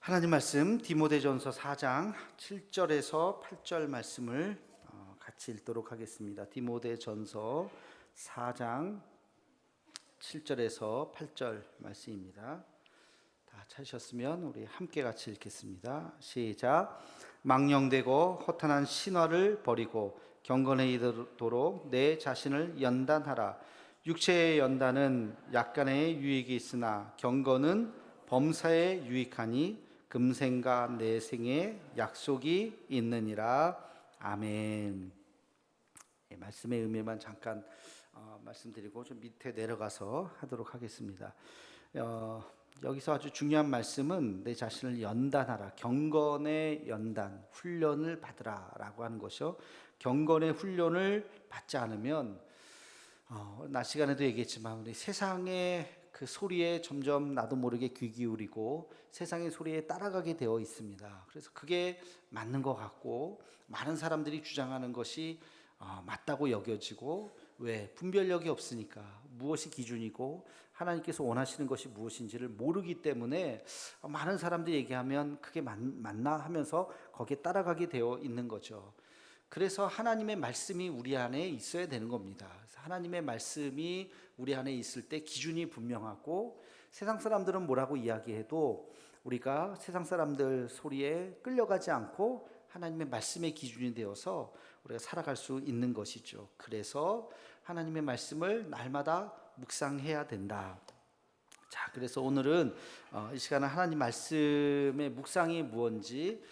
하나님 말씀 디모데전서 4장 7절에서 8절 말씀을 같이 읽도록 하겠습니다. 디모데전서 4장 7절에서 8절 말씀입니다. 다 찾으셨으면 우리 함께 같이 읽겠습니다. 시작. 망령되고 허탄한 신화를 버리고 경건에 이르도록 내 자신을 연단하라. 육체의 연단은 약간의 유익이 있으나 경건은 범사에 유익하니 금생과 내생에 약속이 있느니라. 아멘. 말씀의 의미만 잠깐 말씀드리고 좀 밑에 내려가서 하도록 하겠습니다. 여기서 아주 중요한 말씀은 내 자신을 연단하라. 경건의 연단, 훈련을 받으라 라고 하는 것이요. 경건의 훈련을 받지 않으면 낮 시간에도 얘기했지만 우리 세상의 그 소리에 점점 나도 모르게 귀 기울이고 세상의 소리에 따라가게 되어 있습니다. 그래서 그게 맞는 것 같고 많은 사람들이 주장하는 것이 맞다고 여겨지고, 왜? 분별력이 없으니까 무엇이 기준이고 하나님께서 원하시는 것이 무엇인지를 모르기 때문에 많은 사람들이 얘기하면 그게 맞나 하면서 거기에 따라가게 되어 있는 거죠. 그래서 하나님의 말씀이 우리 안에 있어야 되는 겁니다. 하나님의 말씀이 우리 안에 있을 때 기준이 분명하고, 세상 사람들은 뭐라고 이야기해도 우리가 세상 사람들 소리에 끌려가지 않고 하나님의 말씀의 기준이 되어서 우리가 살아갈 수 있는 것이죠. 그래서 하나님의 말씀을 날마다 묵상해야 된다. 자, 그래서 오늘은 이 시간에 하나님 말씀의 묵상이 무엇인지,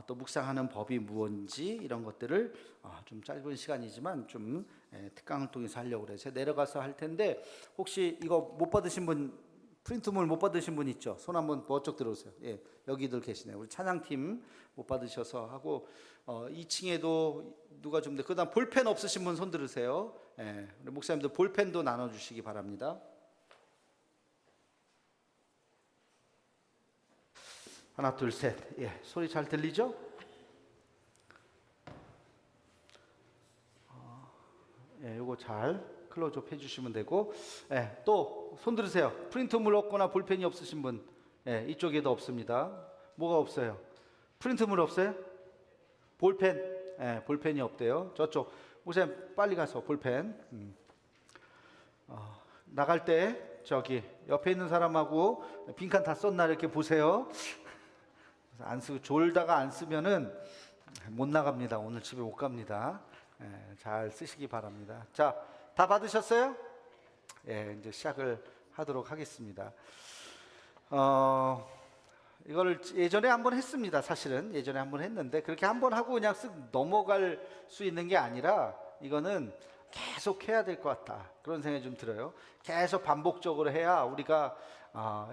또 묵상하는 법이 무엇인지 이런 것들을 좀 짧은 시간이지만 좀 특강을 통해서 하려고 그래요. 제가 내려가서 할 텐데, 혹시 이거 못 받으신 분, 프린트물 못 받으신 분 있죠? 손 한번 번쩍 들어오세요. 예, 여기들 계시네요. 우리 찬양팀 못 받으셔서 하고, 2층에도 누가 좀, 그다음 볼펜 없으신 분 손 들으세요. 예, 우리 목사님들 볼펜도 나눠주시기 바랍니다. 하나, 둘, 셋. 예, 소리 잘 들리죠? 예, 요거 잘 클로즈업 해주시면 되고, 예, 또 손 들으세요. 프린트물 없거나 볼펜이 없으신 분, 예, 이쪽에도 없습니다. 뭐가 없어요? 프린트물 없어요? 볼펜, 예, 볼펜이 없대요. 저쪽 목사님 빨리 가서 볼펜. 나갈 때 저기 옆에 있는 사람하고 빈칸 다 썼나 이렇게 보세요. 안 쓰고 졸다가 안 쓰면은 못 나갑니다. 오늘 집에 못 갑니다. 잘 쓰시기 바랍니다. 자, 다 받으셨어요? 예, 이제 시작을 하도록 하겠습니다. 이거를 예전에 한번 했습니다. 사실은 예전에 한번 했는데, 그렇게 한번 하고 그냥 쓱 넘어갈 수 있는 게 아니라 이거는 계속 해야 될 것 같다, 그런 생각이 좀 들어요. 계속 반복적으로 해야 우리가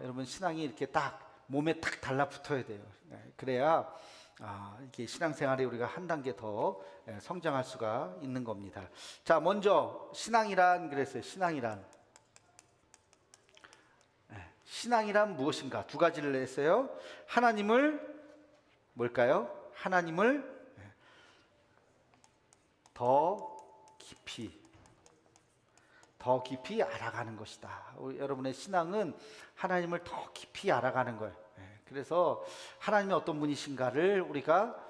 여러분 신앙이 이렇게 딱 몸에 탁 달라붙어야 돼요. 그래야 이렇게 신앙생활에 우리가 한 단계 더 성장할 수가 있는 겁니다. 자, 먼저 신앙이란 그랬어요. 신앙이란 무엇인가? 두 가지를 했어요. 하나님을 뭘까요? 하나님을 더 깊이 알아가는 것이다. 여러분의 신앙은 하나님을 더 깊이 알아가는 거예요. 그래서 하나님이 어떤 분이신가를 우리가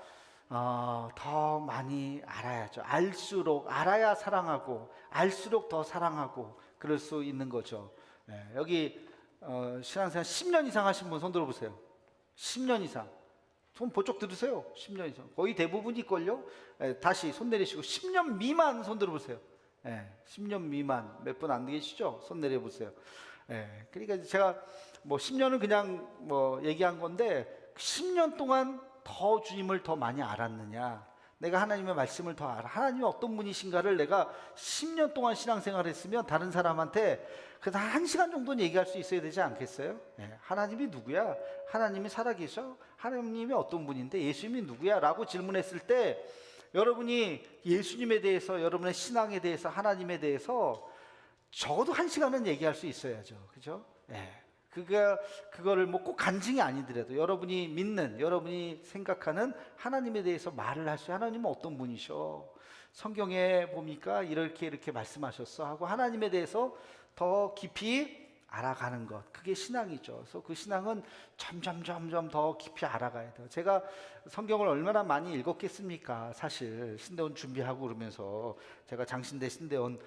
더 많이 알아야죠. 알아야 사랑하고, 알수록 더 사랑하고, 그럴 수 있는 거죠. 여기 신앙생활 10년 이상 하신 분 손 들어보세요. 10년 이상. 손 번쩍 들으세요. 10년 이상. 거의 대부분일걸요. 다시 손 내리시고 10년 미만 손 들어보세요. 10년 미만. 몇 분 안 계시죠? 손 내려보세요. 그러니까 제가 뭐 10년은 그냥 뭐 얘기한 건데, 10년 동안 더 주님을 더 많이 알았느냐, 내가 하나님의 말씀을 더 알아, 하나님이 어떤 분이신가를 내가 10년 동안 신앙생활을 했으면 다른 사람한테 그래도 1시간 정도는 얘기할 수 있어야 되지 않겠어요? 하나님이 누구야? 하나님이 살아계셔? 하나님이 어떤 분인데? 예수님이 누구야? 라고 질문했을 때, 여러분이 예수님에 대해서, 여러분의 신앙에 대해서, 하나님에 대해서 적어도 1시간은 얘기할 수 있어야죠. 그죠? 그거를 뭐 꼭 간증이 아니더라도 여러분이 믿는, 여러분이 생각하는 하나님에 대해서 말을 할 수 있어요. 하나님은 어떤 분이셔? 성경에 보니까 이렇게 말씀하셨어 하고 하나님에 대해서 더 깊이 알아가는 것, 그게 신앙이죠. 그래서 그 신앙은 점점 더 깊이 알아가야 돼요. 제가 성경을 얼마나 많이 읽었겠습니까? 사실 신대원 준비하고 그러면서 제가 장신대 신대원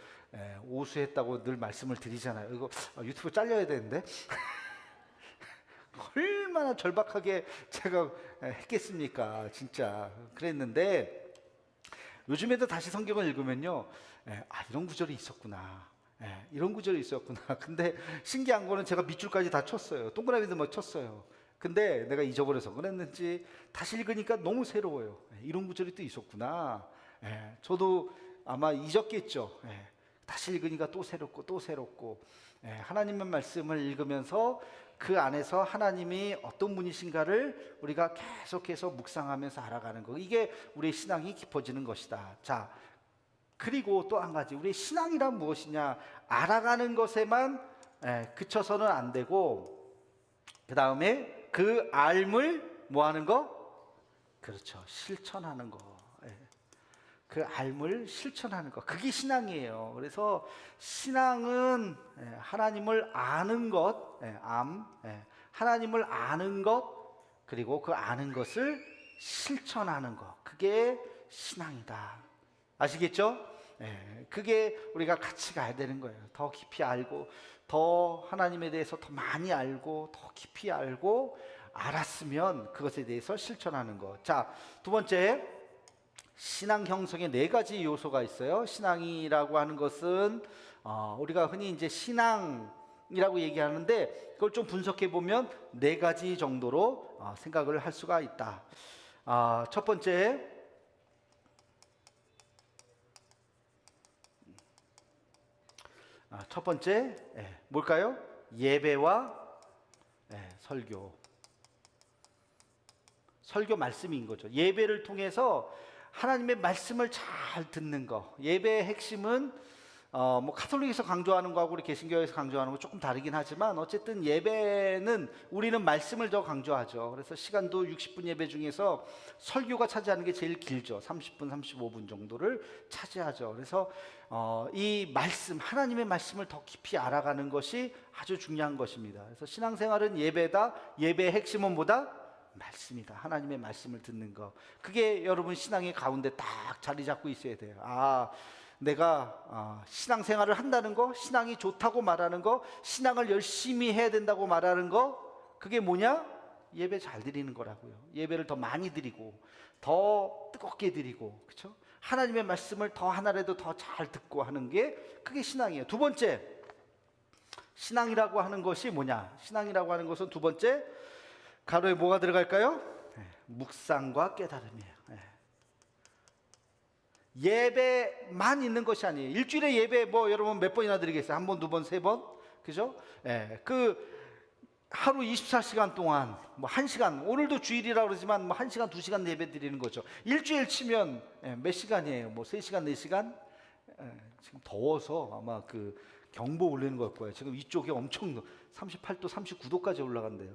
오수했다고 늘 말씀을 드리잖아요. 이거 유튜브 잘려야 되는데 얼마나 절박하게 제가 했겠습니까? 진짜 그랬는데 요즘에도 다시 성경을 읽으면요, 이런 구절이 있었구나. 이런 구절이 있었구나. 근데 신기한 거는 제가 밑줄까지 다 쳤어요. 동그라미도 막 쳤어요. 근데 내가 잊어버려서 그랬는지 다시 읽으니까 너무 새로워요. 이런 구절이 또 있었구나. 저도 아마 잊었겠죠. 다시 읽으니까 또 새롭고 또 새롭고. 하나님의 말씀을 읽으면서 그 안에서 하나님이 어떤 분이신가를 우리가 계속해서 묵상하면서 알아가는 거, 이게 우리의 신앙이 깊어지는 것이다. 자, 그리고 또 한 가지, 우리의 신앙이란 무엇이냐, 알아가는 것에만 그쳐서는 안 되고, 그 다음에 그 알물 뭐 하는 거? 그렇죠, 실천하는 거. 그 알물 실천하는 것, 그게 신앙이에요. 그래서 신앙은 하나님을 아는 것, 하나님을 아는 것, 그리고 그 아는 것을 실천하는 것, 그게 신앙이다. 아시겠죠? 그게 우리가 같이 가야 되는 거예요. 더 깊이 알고, 더 하나님에 대해서 더 많이 알고, 더 깊이 알고, 알았으면 그것에 대해서 실천하는 것. 자, 두 번째, 신앙 형성에 네 가지 요소가 있어요. 신앙이라고 하는 것은 우리가 흔히 이제 신앙이라고 얘기하는데, 그걸 좀 분석해 보면 네 가지 정도로 생각을 할 수가 있다. 첫 번째, 뭘까요? 예배와 설교 말씀인 거죠. 예배를 통해서 하나님의 말씀을 잘 듣는 거. 예배의 핵심은 뭐 가톨릭에서 강조하는 거하고 우리 개신교에서 강조하는 거 조금 다르긴 하지만, 어쨌든 예배는 우리는 말씀을 더 강조하죠. 그래서 시간도 60분 예배 중에서 설교가 차지하는 게 제일 길죠. 30분, 35분 정도를 차지하죠. 그래서 이 말씀, 하나님의 말씀을 더 깊이 알아가는 것이 아주 중요한 것입니다. 그래서 신앙생활은 예배다. 예배의 핵심은 뭐다? 말씀이다. 하나님의 말씀을 듣는 거. 그게 여러분 신앙의 가운데 딱 자리 잡고 있어야 돼요. 내가 신앙생활을 한다는 거, 신앙이 좋다고 말하는 거, 신앙을 열심히 해야 된다고 말하는 거, 그게 뭐냐? 예배 잘 드리는 거라고요. 예배를 더 많이 드리고, 더 뜨겁게 드리고, 그렇죠? 하나님의 말씀을 더 하나라도 더 잘 듣고 하는 게, 그게 신앙이에요. 두 번째, 신앙이라고 하는 것이 뭐냐? 신앙이라고 하는 것은 두 번째, 가로에 뭐가 들어갈까요? 묵상과 깨달음이에요. 예배만 있는 것이 아니에요. 일주일에 예배 뭐 여러분 몇 번이나 드리겠어요? 한 번, 두 번, 세 번? 그죠? 그 하루 24시간 동안 뭐 1시간, 오늘도 주일이라고 그러지만 뭐 1시간, 2시간 예배 드리는 거죠. 일주일 치면 몇 시간이에요? 뭐 3시간, 4시간? 지금 더워서 아마 그 경보 울리는 걸 거예요. 지금 이쪽에 엄청 38도, 39도까지 올라간대요.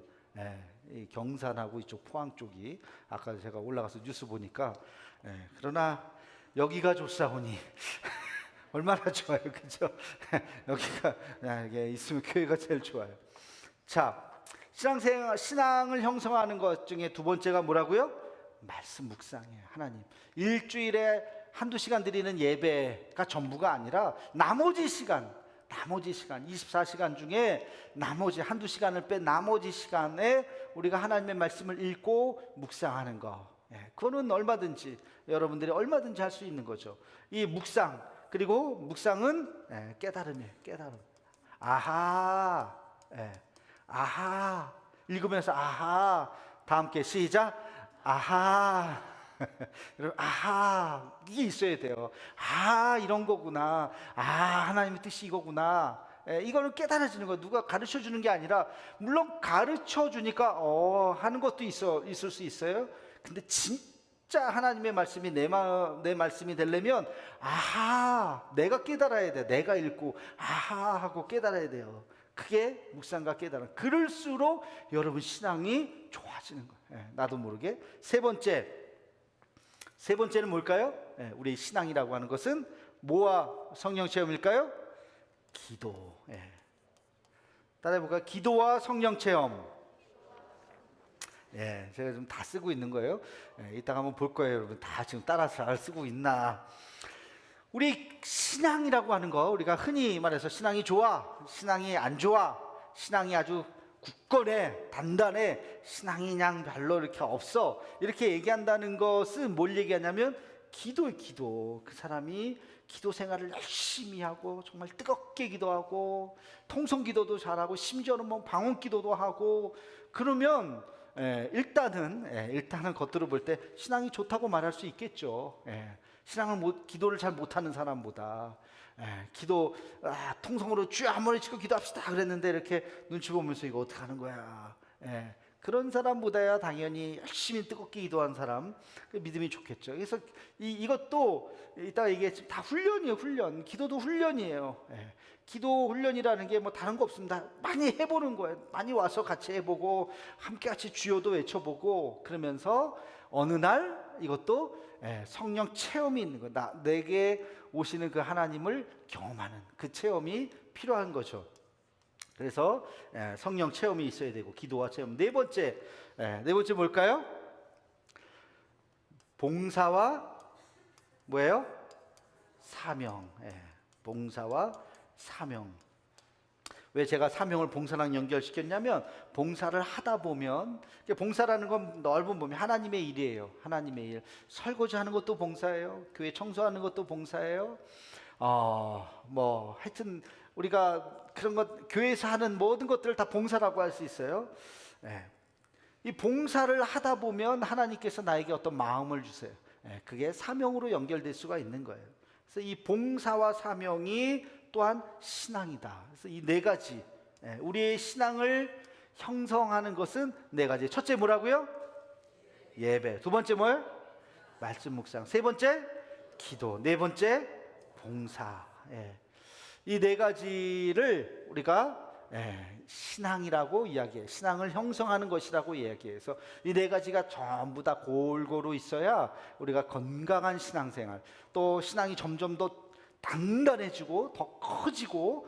이 경산하고 이쪽 포항 쪽이 아까 제가 올라가서 뉴스 보니까, 그러나 여기가 좋사오니 얼마나 좋아요, 그죠? 여기가 이게 있으면 교회가 제일 좋아요. 자, 신앙을 형성하는 것 중에 두 번째가 뭐라고요? 말씀 묵상이에요. 하나님, 일주일에 한두 시간 드리는 예배가 전부가 아니라 나머지 시간 24시간 중에 나머지 한두 시간을 뺀 나머지 시간에 우리가 하나님의 말씀을 읽고 묵상하는 거, 그거는 얼마든지 여러분들이 얼마든지 할 수 있는 거죠. 이 묵상, 그리고 묵상은 깨달음이에요. 깨달음. 아하, 아하, 읽으면서 아하, 다 함께 시작. 아하. 여러분, 아하, 이게 있어야 돼요. 이런 거구나. 하나님의 뜻이 이거구나. 이거는 깨달아지는 거. 누가 가르쳐 주는 게 아니라, 물론 가르쳐 주니까 하는 것도 있을 수 있어요. 근데 진짜 하나님의 말씀이 내 말씀이 되려면 내가 깨달아야 돼. 내가 읽고 하고 깨달아야 돼요. 그게 묵상과 깨달음. 그럴수록 여러분 신앙이 좋아지는 거예요. 나도 모르게. 세 번째는 뭘까요? 우리 신앙이라고 하는 것은 뭐와 성령 체험일까요? 기도. 따라해볼까요? 기도와 성령 체험. 예, 제가 좀 다 쓰고 있는 거예요. 예, 이따가 한번 볼 거예요, 여러분. 다 지금 따라서 잘 쓰고 있나. 우리 신앙이라고 하는 거, 우리가 흔히 말해서 신앙이 좋아, 신앙이 안 좋아, 신앙이 아주 굳건해, 단단해, 신앙이 그냥 별로 이렇게 없어, 이렇게 얘기한다는 것은 뭘 얘기하냐면 기도예요. 기도. 그 사람이 기도 생활을 열심히 하고 정말 뜨겁게 기도하고 통성 기도도 잘하고 심지어는 뭐 방언 기도도 하고 그러면 일단은 겉으로 볼 때 신앙이 좋다고 말할 수 있겠죠. 기도를 잘 못하는 사람보다 기도 통성으로 주여 한 번에 치고 기도합시다 그랬는데 이렇게 눈치 보면서 이거 어떻게 하는 거야. 그런 사람보다야 당연히 열심히 뜨겁게 기도한 사람, 믿음이 좋겠죠. 그래서 이것도 이따가 얘기했지만 다 훈련이에요. 훈련. 기도도 훈련이에요. 기도 훈련이라는 게 뭐 다른 거 없습니다. 많이 해보는 거예요. 많이 와서 같이 해보고 함께 같이 주여도 외쳐보고 그러면서 어느 날 이것도 성령 체험이 있는 거예요. 내게 오시는 그 하나님을 경험하는 그 체험이 필요한 거죠. 그래서 성령 체험이 있어야 되고 기도와 체험. 네 번째 뭘까요? 봉사와 뭐예요? 사명. 봉사와 사명. 왜 제가 사명을 봉사랑 연결시켰냐면 봉사를 하다 보면, 봉사라는 건 넓은 범위, 하나님의 일이에요. 하나님의 일. 설거지하는 것도 봉사예요. 교회 청소하는 것도 봉사예요. 뭐 하여튼 우리가 그런 것, 교회에서 하는 모든 것들을 다 봉사라고 할 수 있어요. 이 봉사를 하다 보면 하나님께서 나에게 어떤 마음을 주세요. 그게 사명으로 연결될 수가 있는 거예요. 그래서 이 봉사와 사명이 또한 신앙이다. 그래서 이 네 가지, 우리의 신앙을 형성하는 것은 네 가지. 첫째 뭐라고요? 예배. 두 번째 뭐예요? 말씀 묵상. 세 번째 기도. 네 번째 봉사. 이 네 가지를 우리가 신앙이라고 이야기해요. 신앙을 형성하는 것이라고 이야기해서 이 네 가지가 전부 다 골고루 있어야 우리가 건강한 신앙생활, 또 신앙이 점점 더 단단해지고 더 커지고,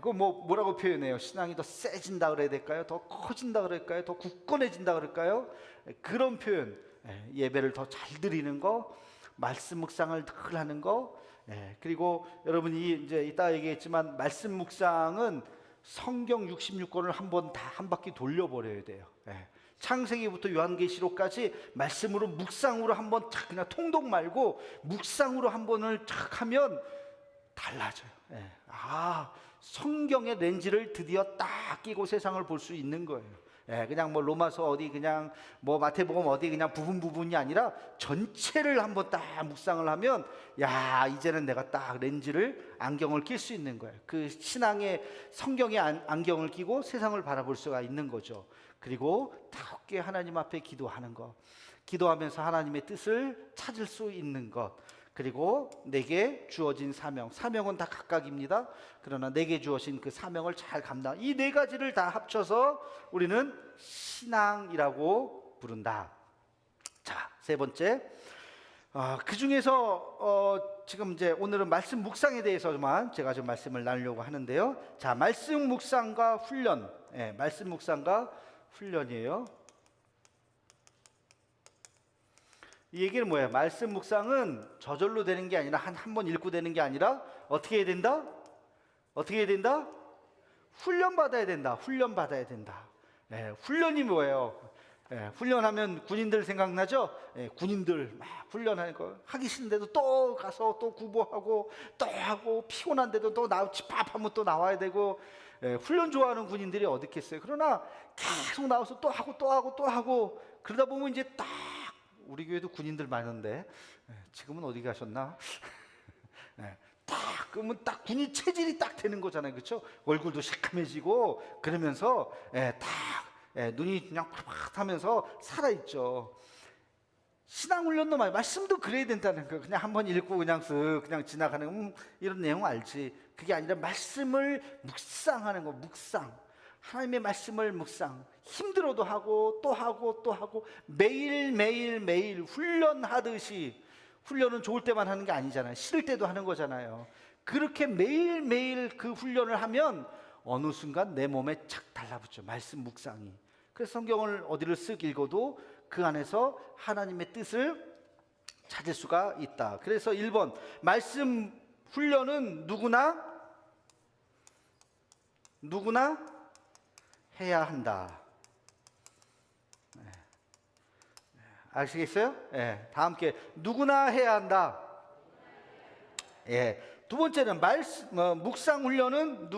그 뭐라고 표현해요? 신앙이 더 세진다 그래야 될까요? 더 커진다 그럴까요? 더 굳건해진다 그럴까요? 그런 표현, 예배를 더 잘 드리는 거, 말씀 묵상을 늘 하는 거, 그리고 여러분이 이제 이따 얘기했지만 말씀 묵상은 성경 66권을 한 바퀴 돌려버려야 돼요. 창세기부터 요한계시록까지 말씀으로 묵상으로 한번 그냥 통독 말고 묵상으로 한 번을 탁 하면 달라져요. 성경의 렌즈를 드디어 딱 끼고 세상을 볼 수 있는 거예요. 그냥 뭐 로마서 어디 그냥 뭐 마태복음 어디 그냥 부분이 아니라 전체를 한번 딱 묵상을 하면 이제는 내가 딱 안경을 낄 수 있는 거예요. 그 신앙의 성경의 안경을 끼고 세상을 바라볼 수가 있는 거죠. 그리고 다곱게 하나님 앞에 기도하는 것, 기도하면서 하나님의 뜻을 찾을 수 있는 것, 그리고 내게 주어진 사명은 다 각각입니다. 그러나 내게 주어진 그 사명을 잘 감당, 이 네 가지를 다 합쳐서 우리는 신앙이라고 부른다. 자, 세 번째, 그 중에서 지금 이제 오늘은 말씀 묵상에 대해서만 제가 좀 말씀을 나누려고 하는데요. 자, 말씀 묵상과 훈련, 말씀 묵상과 훈련이에요. 이 얘기는 뭐예요? 말씀 묵상은 저절로 되는 게 아니라 한 번 읽고 되는 게 아니라 어떻게 해야 된다? 어떻게 해야 된다? 훈련 받아야 된다. 훈련 받아야 된다. 훈련이 뭐예요? 훈련하면 군인들 생각나죠? 군인들 막 훈련하는 거 하기 싫은데도 또 가서 또 구보하고 또 하고, 피곤한데도 또 집합하면 또 나와야 되고, 훈련 좋아하는 군인들이 어디 있겠어요? 그러나 계속 나와서 또 하고 또 하고 또 하고 그러다 보면 이제 딱, 우리 교회도 군인들 많은데 지금은 어디 가셨나? 그러면 딱 군인 체질이 딱 되는 거잖아요, 그렇죠? 얼굴도 시커매지고 그러면서 눈이 그냥 팍팍하면서 살아있죠. 신앙 훈련도 많이, 말씀도 그래야 된다는 거. 그냥 한번 읽고 그냥 그냥 지나가는 이런 내용 알지. 그게 아니라 말씀을 묵상하는 거. 묵상, 하나님의 말씀을 묵상, 힘들어도 하고 또 하고 또 하고 매일 훈련하듯이. 훈련은 좋을 때만 하는 게 아니잖아요. 싫을 때도 하는 거잖아요. 그렇게 매일 그 훈련을 하면 어느 순간 내 몸에 착 달라붙죠. 말씀 묵상이. 그래서 성경을 어디를 쓱 읽어도 그 안에서 하나님의 뜻을 찾을 수가 있다. 그래서 1번 말씀 훈련은 누구나 해야 한다. 아시겠어요? 예, 다 함께 누구나 해야 한다. 예. 두 번째는 묵상 훈련은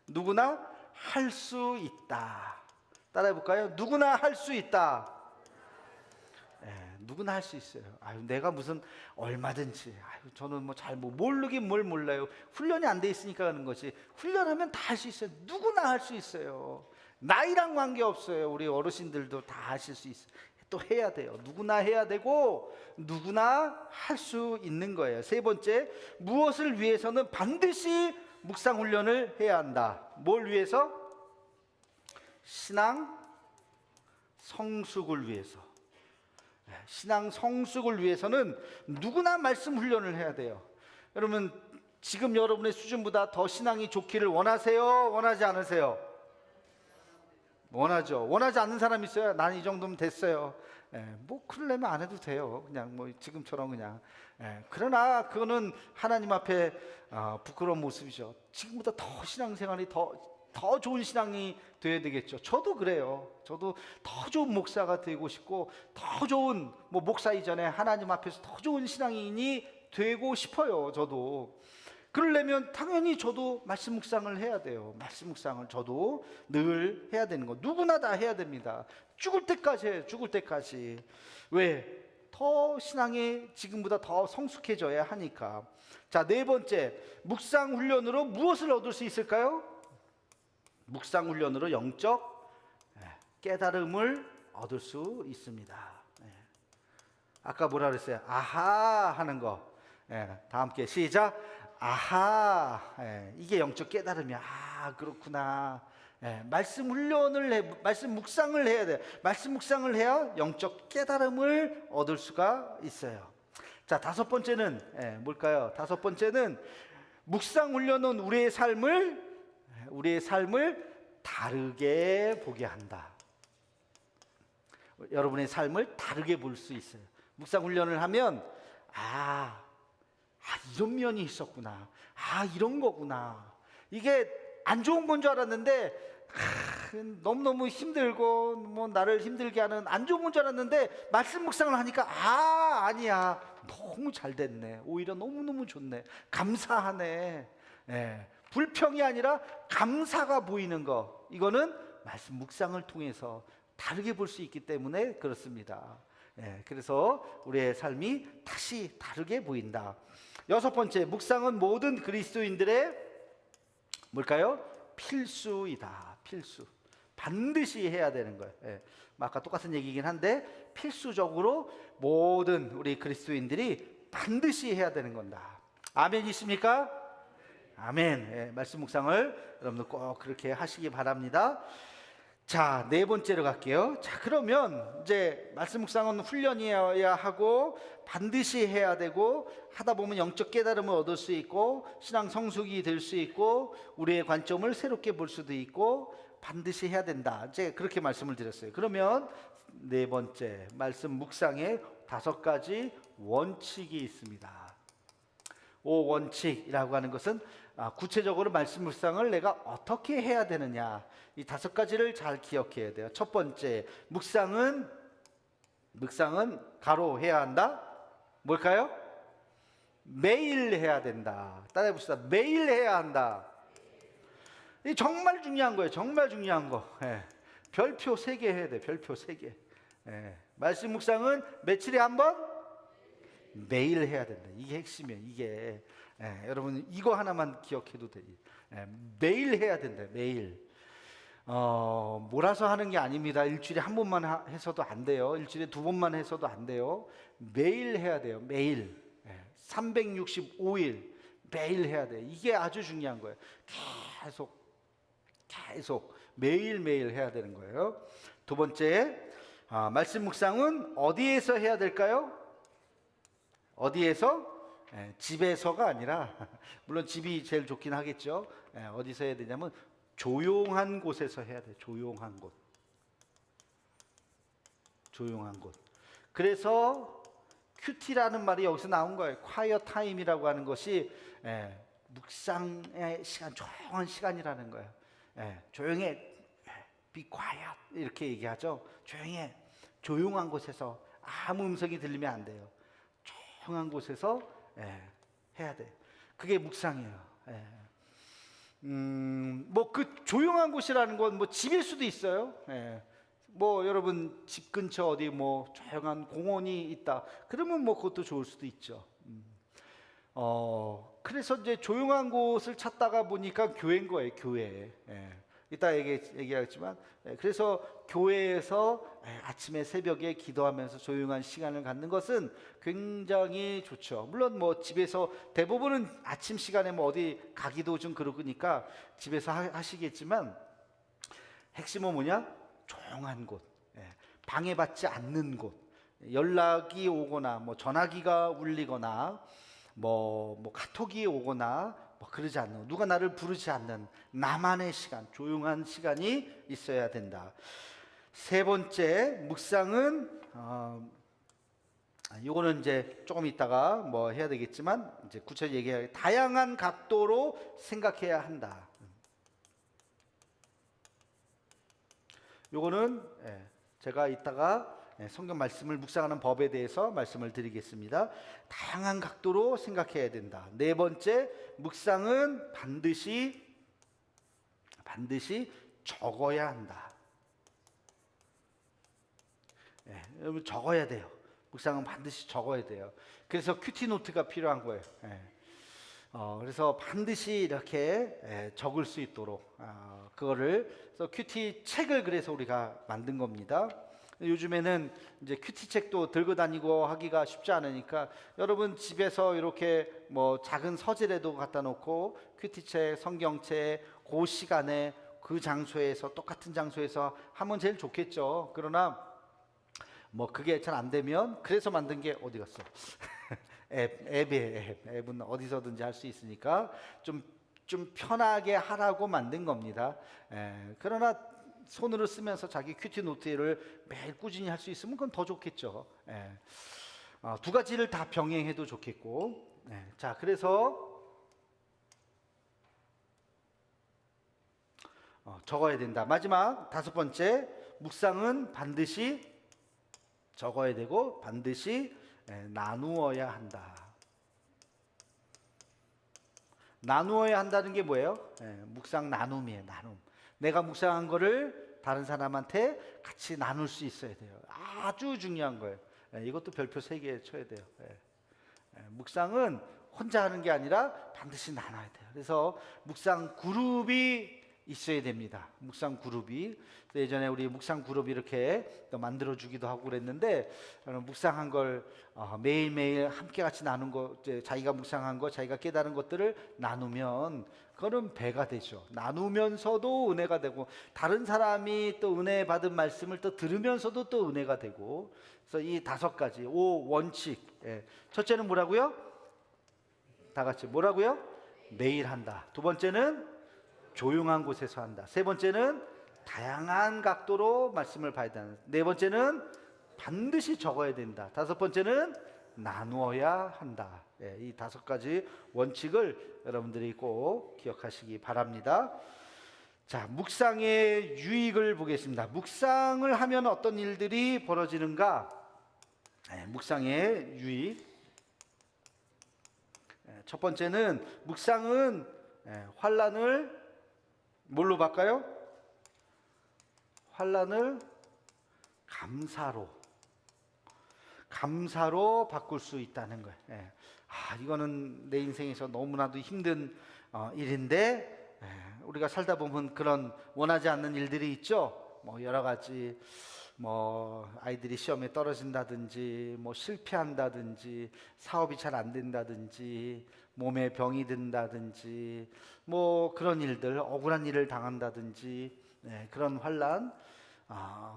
누구나 할 수 있다. 따라해 볼까요? 누구나 할 수 있다. 예, 누구나 할 수 있어요. 아유, 내가 무슨 얼마든지. 아유, 저는 뭐 잘 모르긴 뭘 몰라요. 훈련이 안 돼 있으니까 하는 거지. 훈련하면 다 할 수 있어요. 누구나 할 수 있어요. 나이랑 관계 없어요. 우리 어르신들도 다 하실 수 있어요. 또 해야 돼요. 누구나 해야 되고 누구나 할 수 있는 거예요. 세 번째, 무엇을 위해서는 반드시 묵상 훈련을 해야 한다. 뭘 위해서? 신앙 성숙을 위해서. 신앙 성숙을 위해서는 누구나 말씀 훈련을 해야 돼요. 여러분, 지금 여러분의 수준보다 더 신앙이 좋기를 원하세요? 원하지 않으세요? 원하죠. 원하지 않는 사람 있어요? 난 이 정도면 됐어요. 뭐 그러려면 안 해도 돼요. 그냥 뭐 지금처럼 그냥. 그러나 그거는 하나님 앞에 부끄러운 모습이죠. 지금보다 더 신앙생활이 더 좋은 신앙이 돼야 되겠죠. 저도 그래요. 저도 더 좋은 목사가 되고 싶고 더 좋은 목사 이전에 하나님 앞에서 더 좋은 신앙인이 되고 싶어요. 저도. 그러려면 당연히 저도 말씀 묵상을 해야 돼요. 말씀 묵상을 저도 늘 해야 되는 거. 누구나 다 해야 됩니다. 죽을 때까지 해요. 죽을 때까지. 왜? 더 신앙이 지금보다 더 성숙해져야 하니까. 자, 네 번째, 묵상 훈련으로 무엇을 얻을 수 있을까요? 묵상 훈련으로 영적 깨달음을 얻을 수 있습니다. 아까 뭐라 그랬어요? 아하 하는 거. 다 함께 시작. 아하. 이게 영적 깨달음이야. 아, 그렇구나. 말씀 훈련을 말씀 묵상을 해야 돼. 말씀 묵상을 해야 영적 깨달음을 얻을 수가 있어요. 자, 다섯 번째는 뭘까요? 다섯 번째는 묵상 훈련은 우리의 삶을 다르게 보게 한다. 여러분의 삶을 다르게 볼 수 있어요. 묵상 훈련을 하면 이런 면이 있었구나. 이런 거구나. 이게 안 좋은 건 줄 알았는데 너무너무 힘들고 나를 힘들게 하는 안 좋은 건 줄 알았는데 말씀 묵상을 하니까 아니야. 너무 잘 됐네. 오히려 너무너무 좋네. 감사하네. 불평이 아니라 감사가 보이는 거. 이거는 말씀 묵상을 통해서 다르게 볼 수 있기 때문에 그렇습니다. 그래서 우리의 삶이 다시 다르게 보인다. 여섯 번째, 묵상은 모든 그리스도인들의 뭘까요? 필수이다. 필수. 반드시 해야 되는 거예요. 아까 똑같은 얘기긴 한데 필수적으로 모든 우리 그리스도인들이 반드시 해야 되는 건다. 아멘 있습니까? 아멘. 말씀 묵상을 여러분들 꼭 그렇게 하시기 바랍니다. 자, 네 번째로 갈게요. 자, 그러면 이제 말씀 묵상은 훈련이어야 하고 반드시 해야 되고 하다 보면 영적 깨달음을 얻을 수 있고 신앙 성숙이 될 수 있고 우리의 관점을 새롭게 볼 수도 있고 반드시 해야 된다. 이제 그렇게 말씀을 드렸어요. 그러면 네 번째 말씀 묵상에 5가지 원칙이 있습니다. 5원칙이라고 하는 것은 구체적으로 말씀 묵상을 내가 어떻게 해야 되느냐, 이 5가지를 잘 기억해야 돼요. 첫 번째, 묵상은 가로 해야 한다. 뭘까요? 매일 해야 된다. 따라해 봅시다. 매일 해야 한다. 이 정말 중요한 거예요. 정말 중요한 거. 별표 3개 해야 돼. 별표 3개. 말씀 묵상은 며칠에 한 번? 매일 해야 된다. 이게 핵심이에요. 이게 여러분 이거 하나만 기억해도 돼요. 매일 해야 된다. 매일. 몰아서 하는 게 아닙니다. 일주일에 한 번만 해서도 안 돼요. 일주일에 2번만 해서도 안 돼요. 매일 해야 돼요. 매일. 365일 매일 해야 돼요. 이게 아주 중요한 거예요. 계속 매일매일 해야 되는 거예요. 두 번째, 말씀 묵상은 어디에서 해야 될까요? 어디에서? 집에서가 아니라 물론 집이 제일 좋긴 하겠죠. 어디서 해야 되냐면 조용한 곳에서 해야 돼. 조용한 곳. 조용한 곳. 그래서 큐티라는 말이 여기서 나온 거예요. quiet time이라고 하는 것이 묵상의 시간, 조용한 시간이라는 거예요. 조용해, be quiet 이렇게 얘기하죠. 조용해, 조용한 곳에서 아무 음성이 들리면 안 돼요. 조용한 곳에서 해야 돼. 그게 묵상이에요. 뭐 그 조용한 곳이라는 건 뭐 집일 수도 있어요. 뭐 여러분 집 근처 어디 뭐 조용한 공원이 있다. 그러면 뭐 그것도 좋을 수도 있죠. 그래서 이제 조용한 곳을 찾다가 보니까 교회인 거예요. 교회. 이따 얘기하겠지만, 그래서 교회에서 아침에 새벽에 기도하면서 조용한 시간을 갖는 것은 굉장히 좋죠. 물론 뭐 집에서 대부분은 아침 시간에 뭐 어디 가기도 좀 그러니까 집에서 하시겠지만, 핵심은 뭐냐? 조용한 곳, 방해받지 않는 곳, 연락이 오거나 뭐 전화기가 울리거나 뭐 카톡이 오거나 뭐 그러지 않는, 누가 나를 부르지 않는 나만의 시간, 조용한 시간이 있어야 된다. 세 번째 묵상은 요거는 이제 조금 있다가 뭐 해야 되겠지만 이제 구체적으로 얘기해, 다양한 각도로 생각해야 한다. 요거는 제가 이따가 성경 말씀을 묵상하는 법에 대해서 말씀을 드리겠습니다. 다양한 각도로 생각해야 된다. 네 번째, 묵상은 반드시 적어야 한다. 여러분 적어야 돼요. 묵상은 반드시 적어야 돼요. 그래서 큐티 노트가 필요한 거예요. 그래서 반드시 이렇게 적을 수 있도록 그거를, 그래서 큐티 책을 그래서 우리가 만든 겁니다. 요즘에는 이제 큐티 책도 들고 다니고 하기가 쉽지 않으니까 여러분 집에서 이렇게 뭐 작은 서재라도 갖다 놓고 큐티 책, 성경책 그 시간에 그 장소에서, 똑같은 장소에서 하면 제일 좋겠죠. 그러나 뭐 그게 잘 안 되면, 그래서 만든 게 어디 갔어? 앱은 어디서든지 할 수 있으니까 좀 편하게 하라고 만든 겁니다. 그러나 손으로 쓰면서 자기 큐티 노트를 매일 꾸준히 할 수 있으면 그건 더 좋겠죠. 두 가지를 다 병행해도 좋겠고. 자, 그래서 적어야 된다. 마지막 다섯 번째, 묵상은 반드시 적어야 되고 반드시 나누어야 한다. 나누어야 한다는 게 뭐예요? 묵상 나눔이에요. 나눔. 내가 묵상한 거를 다른 사람한테 같이 나눌 수 있어야 돼요. 아주 중요한 거예요. 이것도 별표 3개 쳐야 돼요. 묵상은 혼자 하는 게 아니라 반드시 나눠야 돼요. 그래서 묵상 그룹이 있어야 됩니다. 묵상 그룹이. 예전에 우리 묵상 그룹 이렇게 또 만들어 주기도 하고 그랬는데, 묵상한 걸 매일매일 함께 같이 나눈 거, 자기가 묵상한 거, 자기가 깨달은 것들을 나누면 그거는 배가 되죠. 나누면서도 은혜가 되고, 다른 사람이 또 은혜 받은 말씀을 또 들으면서도 또 은혜가 되고. 그래서 이 5가지 원칙. 첫째는 뭐라고요? 다 같이 뭐라고요? 매일 한다. 두 번째는 조용한 곳에서 한다. 세 번째는 다양한 각도로 말씀을 봐야 된다. 네 번째는 반드시 적어야 된다. 다섯 번째는 나누어야 한다. 이 5가지 원칙을 여러분들이 꼭 기억하시기 바랍니다. 자, 묵상의 유익을 보겠습니다. 묵상을 하면 어떤 일들이 벌어지는가? 묵상의 유익. 첫 번째는 묵상은 환난을 뭘로 바꿔요? 환난을 감사로 바꿀 수 있다는 거예요. 이거는 내 인생에서 너무나도 힘든 일인데, 우리가 살다 보면 그런 원하지 않는 일들이 있죠. 뭐 여러 가지, 뭐 아이들이 시험에 떨어진다든지, 뭐 실패한다든지, 사업이 잘 안 된다든지, 몸에 병이 든다든지, 뭐 그런 일들, 억울한 일을 당한다든지, 그런 환난.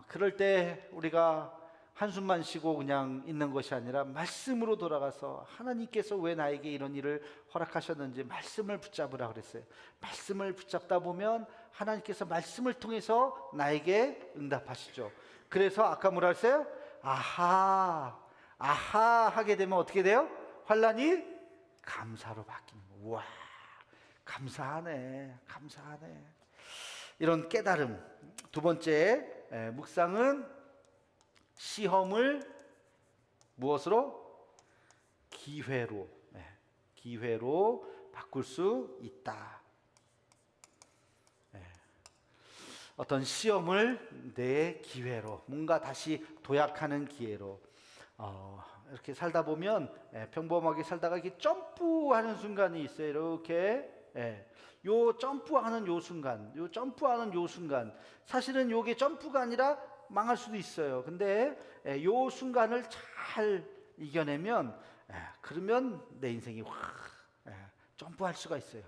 그럴 때 우리가 한숨만 쉬고 그냥 있는 것이 아니라 말씀으로 돌아가서 하나님께서 왜 나에게 이런 일을 허락하셨는지 말씀을 붙잡으라 그랬어요. 말씀을 붙잡다 보면 하나님께서 말씀을 통해서 나에게 응답하시죠. 그래서 아까 뭐라 했어요? 아하, 아하 하게 되면 어떻게 돼요? 환란이 감사로 바뀌는 거예요. 우와, 감사하네, 감사하네. 이런 깨달음. 두 번째, 묵상은 시험을 무엇으로? 기회로, 기회로 바꿀 수 있다. 어떤 시험을 내 기회로, 뭔가 다시 도약하는 기회로. 이렇게 살다 보면 평범하게 살다가 이렇게 점프하는 순간이 있어요. 이렇게 요 점프하는 요 순간, 요 점프하는 요 순간, 사실은 요게 점프가 아니라 망할 수도 있어요. 근데 요 순간을 잘 이겨내면 그러면 내 인생이 확 점프할 수가 있어요.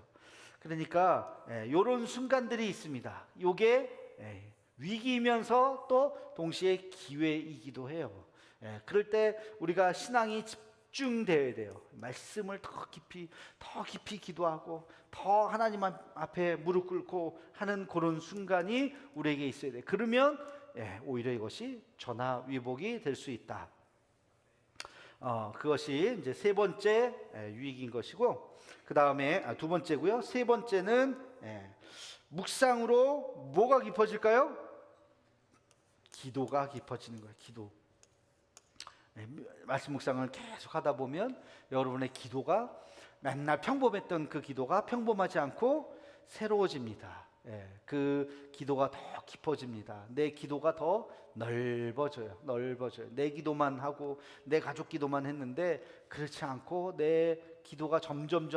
그러니까 요런 순간들이 있습니다. 요게 위기이면서 또 동시에 기회이기도 해요. 그럴 때 우리가 신앙이 집중되어야 돼요. 말씀을 더 깊이 기도하고 더 하나님 앞에 무릎 꿇고 하는 그런 순간이 우리에게 있어야 돼요. 그러면 오히려 이것이 전화위복이 될 수 있다. 그것이 이제 세 번째 유익인 것이고, 그 다음에 두 번째고요. 세 번째는 묵상으로 뭐가 깊어질까요? 기도가 깊어지는 거예요. 기도. 말씀 묵상을 계속 하다 보면 여러분의 기도가 맨날 평범했던 그 기도가 평범하지 않고 새로워집니다. 그 기도가 더 깊어집니다. 내 기도가 더 넓어져요. 내 기도만 하고 내 가족 기도만 했는데 그렇지 않고 내 기도가 점점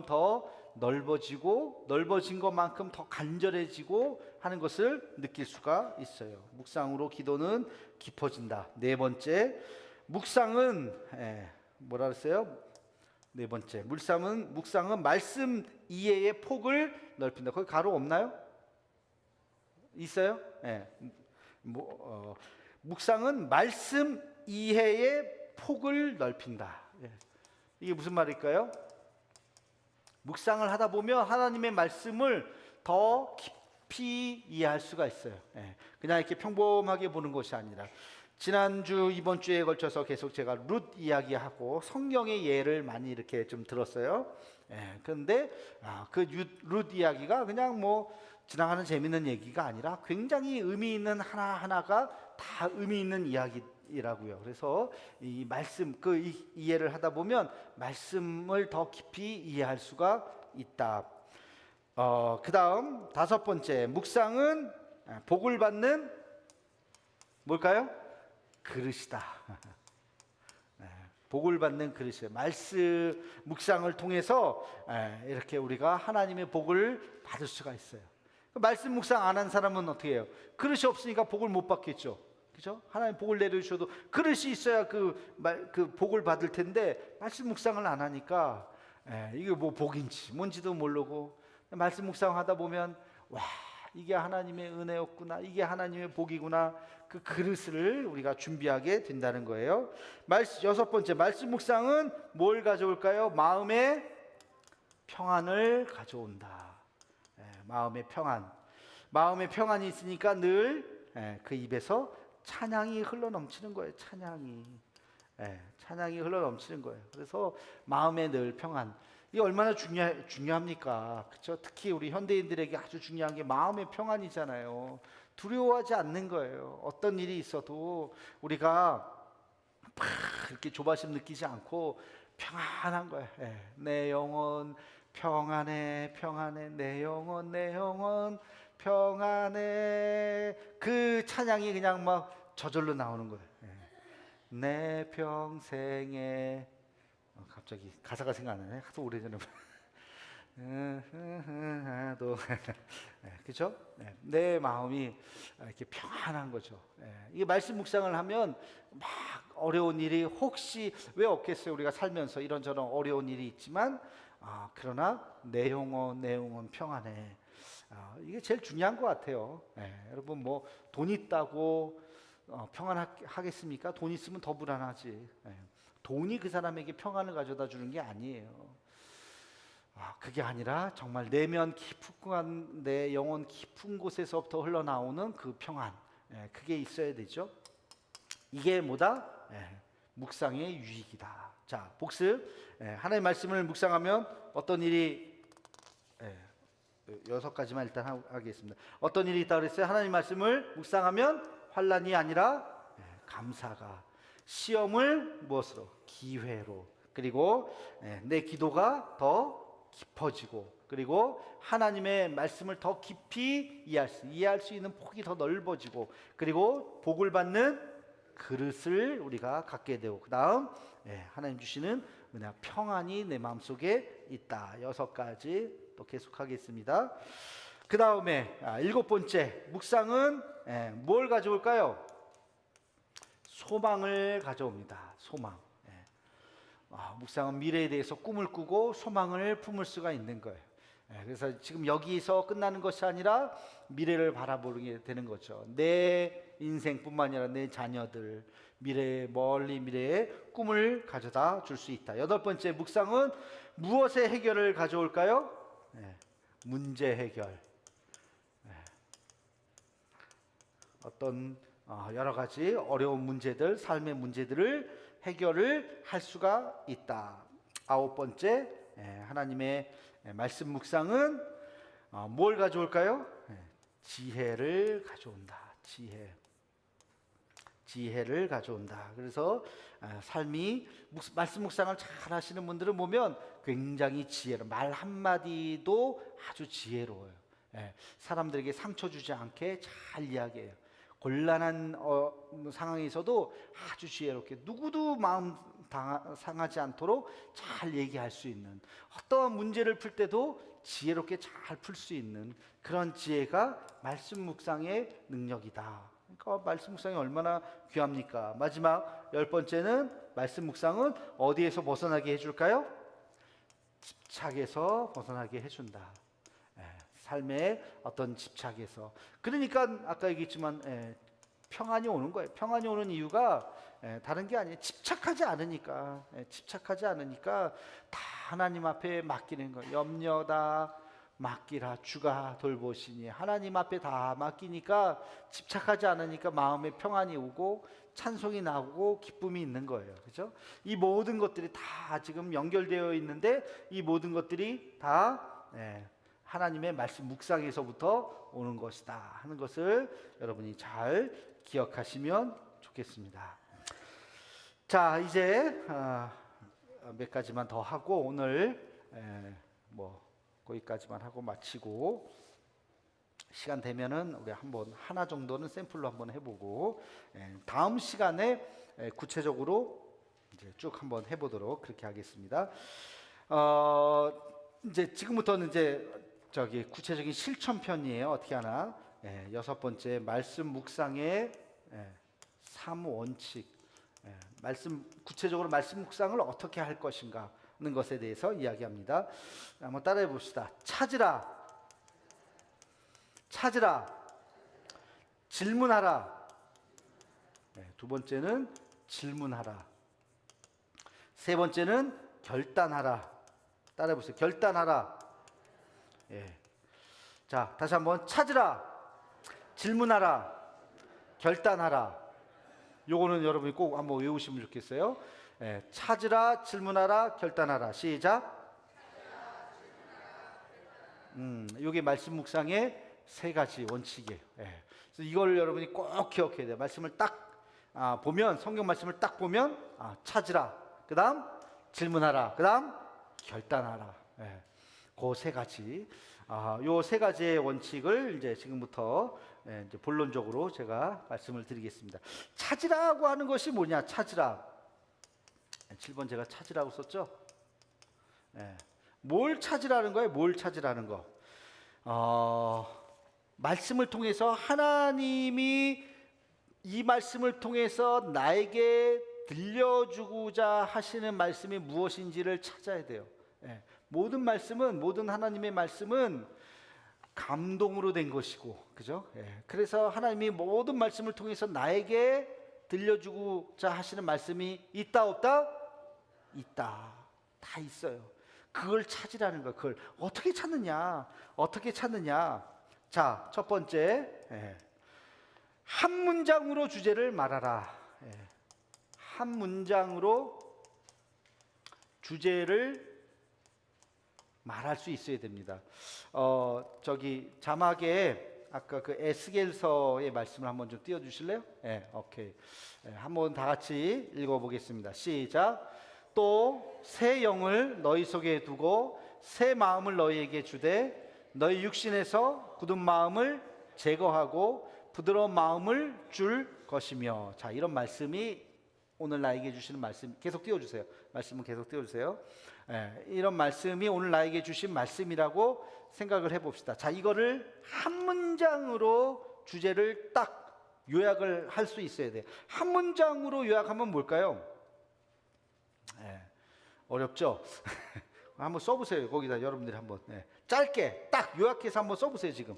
더 넓어지고, 넓어진 것만큼 더 간절해지고 하는 것을 느낄 수가 있어요. 묵상으로 기도는 깊어진다. 네 번째, 묵상은 뭐라 그랬어요? 네 번째, 묵상은 말씀 이해의 폭을 넓힌다. 거기 가로 없나요? 있어요? 묵상은 말씀 이해의 폭을 넓힌다. 이게 무슨 말일까요? 묵상을 하다 보면 하나님의 말씀을 더 깊이 이해할 수가 있어요. 그냥 이렇게 평범하게 보는 것이 아니라, 지난주 이번 주에 걸쳐서 계속 제가 룻 이야기하고 성경의 예를 많이 이렇게 좀 들었어요. 그런데 그 룻 이야기가 그냥 뭐 지나가는 재밌는 얘기가 아니라 굉장히 의미 있는 하나하나가 다 의미 있는 이야기라고요. 그래서 이 말씀 그 이해를 하다 보면 말씀을 더 깊이 이해할 수가 있다. 그 다음 다섯 번째, 묵상은 복을 받는 뭘까요? 그릇이다. 복을 받는 그릇이에요. 말씀 묵상을 통해서 이렇게 우리가 하나님의 복을 받을 수가 있어요. 말씀 묵상 안 한 사람은 어떻게 해요? 그릇이 없으니까 복을 못 받겠죠. 그죠? 하나님 복을 내려주셔도 그릇이 있어야 그 복을 받을 텐데, 말씀 묵상을 안 하니까 이게 뭐 복인지 뭔지도 모르고, 말씀 묵상하다 보면 와, 이게 하나님의 은혜였구나, 이게 하나님의 복이구나, 그 그릇을 우리가 준비하게 된다는 거예요. 여섯 번째, 말씀 묵상은 뭘 가져올까요? 마음의 평안을 가져온다. 마음의 평안이 있으니까 늘 그 입에서 찬양이 흘러넘치는 거예요. 찬양이 흘러넘치는 거예요. 그래서 마음에 늘 평안. 이게 얼마나 중요합니까? 그렇죠? 특히 우리 현대인들에게 아주 중요한 게 마음의 평안이잖아요. 두려워하지 않는 거예요. 어떤 일이 있어도 우리가 막 이렇게 조바심 느끼지 않고 평안한 거예요. 내 영혼 평안해, 내 영혼 평안해. 그 찬양이 그냥 막 저절로 나오는 거예요. 내 평생에 갑자기 가사가 생각 안 나네. 하도 오래전에 그렇죠? 내 마음이 이렇게 평안한 거죠. 이게 말씀 묵상을 하면 막 어려운 일이 혹시 왜 없겠어요? 우리가 살면서 이런저런 어려운 일이 있지만 그러나 내 영혼 평안해. 이게 제일 중요한 것 같아요. 여러분 뭐 돈 있다고 평안하겠습니까? 돈 있으면 더 불안하지. 돈이 그 사람에게 평안을 가져다 주는 게 아니에요. 그게 아니라 정말 내면 깊은 내 영혼 깊은 곳에서부터 흘러나오는 그 평안, 그게 있어야 되죠. 이게 뭐다? 묵상의 유익이다. 자, 복습. 하나님의 말씀을 묵상하면 어떤 일이 6가지만 일단 하겠습니다. 어떤 일이 있다 그랬어요? 하나님 말씀을 묵상하면 환난이 아니라 감사가, 시험을 무엇으로? 기회로, 그리고 내 기도가 더 깊어지고, 그리고 하나님의 말씀을 더 깊이 이해할 수 있는 폭이 더 넓어지고, 그리고 복을 받는 그릇을 우리가 갖게 되고, 그 다음 하나님 주시는 은혜와 평안이 내 마음속에 있다. 6가지 또 계속하겠습니다. 그 다음에 7번째 묵상은 뭘 가져올까요? 소망을 가져옵니다. 소망. 묵상은 미래에 대해서 꿈을 꾸고 소망을 품을 수가 있는 거예요. 그래서 지금 여기서 끝나는 것이 아니라 미래를 바라보게 되는 거죠. 내 인생뿐만 아니라 내 자녀들 멀리 미래에 꿈을 가져다 줄 수 있다. 8번째 묵상은 무엇의 해결을 가져올까요? 문제 해결. 어떤 여러 가지 어려운 문제들, 삶의 문제들을 해결을 할 수가 있다. 9번째 하나님의 말씀 묵상은 뭘 가져올까요? 지혜를 가져온다. 지혜를 가져온다. 그래서 삶이 말씀 묵상을 잘 하시는 분들은 보면 굉장히 말 한마디도 아주 지혜로워요. 사람들에게 상처 주지 않게 잘 이야기해요. 곤란한 상황에서도 아주 지혜롭게 누구도 마음 상하지 않도록 잘 얘기할 수 있는, 어떠한 문제를 풀 때도 지혜롭게 잘 풀 수 있는 그런 지혜가 말씀 묵상의 능력이다. 그러니까 말씀 묵상이 얼마나 귀합니까? 마지막 10번째는 말씀 묵상은 어디에서 벗어나게 해줄까요? 집착에서 벗어나게 해준다. 삶의 어떤 집착에서. 그러니까 아까 얘기했지만 평안이 오는 거예요. 평안이 오는 이유가 다른 게 아니에요. 집착하지 않으니까. 집착하지 않으니까 다 하나님 앞에 맡기는 거예요. 염려다 맡기라, 주가 돌보시니. 하나님 앞에 다 맡기니까, 집착하지 않으니까 마음에 평안이 오고 찬송이 나오고 기쁨이 있는 거예요. 그렇죠? 이 모든 것들이 다 지금 연결되어 있는데, 이 모든 것들이 다 하나님의 말씀 묵상에서부터 오는 것이다 하는 것을 여러분이 잘 기억하시면 좋겠습니다. 자, 이제 몇 가지만 더 하고 오늘 거기까지만 하고 마치고, 시간 되면은 우리 한번 하나 정도는 샘플로 한번 해보고 다음 시간에 구체적으로 이제 쭉 한번 해보도록 그렇게 하겠습니다. 이제 지금부터는 이제 구체적인 실천편이에요. 어떻게 하나? 6번째 말씀 묵상의 3원칙. 구체적으로 말씀 묵상을 어떻게 할 것인가 하는 것에 대해서 이야기합니다. 한번 따라해 봅시다. 찾으라. 질문하라. 두 번째는 질문하라. 세 번째는 결단하라. 따라해 보세요. 결단하라. 자, 다시 한번. 찾으라, 질문하라, 결단하라. 요거는 여러분이 꼭 한번 외우시면 좋겠어요. 찾으라, 질문하라, 결단하라. 시작. 요게 말씀 묵상의 3가지 원칙이에요. 그래서 이걸 여러분이 꼭 기억해야 돼요. 말씀을 딱 보면, 성경 말씀을 딱 보면 찾으라, 그 다음 질문하라, 그 다음 결단하라. 그 3가지. 요 3가지의 원칙을 이제 지금부터 이제 본론적으로 제가 말씀을 드리겠습니다. 찾으라고 하는 것이 뭐냐? 찾으라. 7번 제가 찾으라고 썼죠? 뭘 찾으라는 거예요? 뭘 찾으라는 거? 말씀을 통해서 하나님이 이 말씀을 통해서 나에게 들려주고자 하시는 말씀이 무엇인지를 찾아야 돼요. 모든 말씀은, 모든 하나님의 말씀은 감동으로 된 것이고, 그죠? 예. 그래서 하나님이 모든 말씀을 통해서 나에게 들려주고자 하시는 말씀이 있다 없다? 있다. 다 있어요. 그걸 찾으라는 거. 그걸 어떻게 찾느냐? 어떻게 찾느냐? 자, 첫 번째, 한 문장으로 주제를 말하라. 한 문장으로 주제를 말할 수 있어야 됩니다. 저기 자막에 아까 그 에스겔서의 말씀을 한번 좀 띄워주실래요? 오케이. 한번 다 같이 읽어보겠습니다. 시작. 또 새 영을 너희 속에 두고 새 마음을 너희에게 주되 너희 육신에서 굳은 마음을 제거하고 부드러운 마음을 줄 것이며. 자, 이런 말씀이 오늘 나에게 주시는 말씀, 계속 띄워주세요. 말씀은 계속 띄워주세요. 이런 말씀이 오늘 나에게 주신 말씀이라고 생각을 해봅시다. 자, 이거를 한 문장으로 주제를 딱 요약을 할 수 있어야 돼요. 한 문장으로 요약하면 뭘까요? 어렵죠? 한번 써보세요. 거기다 여러분들이 한번 짧게 딱 요약해서 한번 써보세요. 지금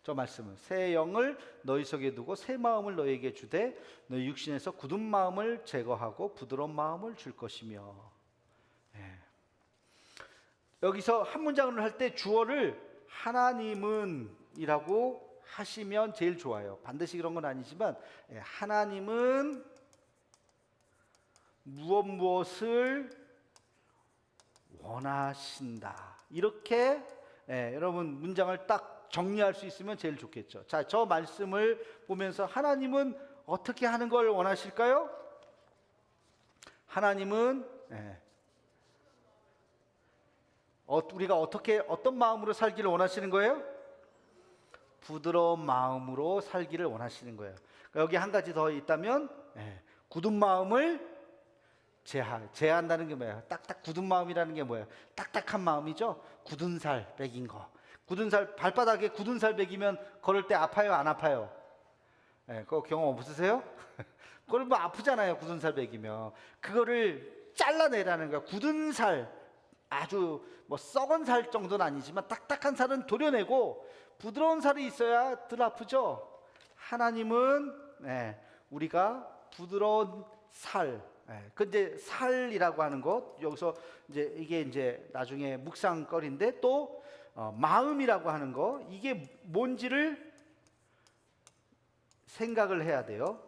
저 말씀은 새 영을 너희 속에 두고 새 마음을 너희에게 주되 너희 육신에서 굳은 마음을 제거하고 부드러운 마음을 줄 것이며. 여기서 한 문장을 할 때 주어를 하나님은 이라고 하시면 제일 좋아요. 반드시 그런 건 아니지만 하나님은 무엇을 원하신다. 이렇게 여러분 문장을 딱 정리할 수 있으면 제일 좋겠죠. 자, 저 말씀을 보면서 하나님은 어떻게 하는 걸 원하실까요? 하나님은 우리가 어떤 마음으로 살기를 원하시는 거예요? 부드러운 마음으로 살기를 원하시는 거예요. 여기 한 가지 더 있다면 굳은 마음을 제한다는 게 뭐예요? 딱딱 굳은 마음이라는 게 뭐예요? 딱딱한 마음이죠. 굳은 살 베긴 거. 굳은 살, 발바닥에 굳은 살 베기면 걸을 때 아파요, 안 아파요? 그거 경험 없으세요? 그걸 뭐 아프잖아요. 굳은 살 베기면. 그거를 잘라내라는 거야. 굳은 살, 아주 뭐 썩은 살 정도는 아니지만 딱딱한 살은 도려내고 부드러운 살이 있어야 덜 아프죠. 하나님은 우리가 부드러운 살, 근데 살이라고 하는 것, 여기서 이제 이게 이제 나중에 묵상거리인데 또 마음이라고 하는 거, 이게 뭔지를 생각을 해야 돼요.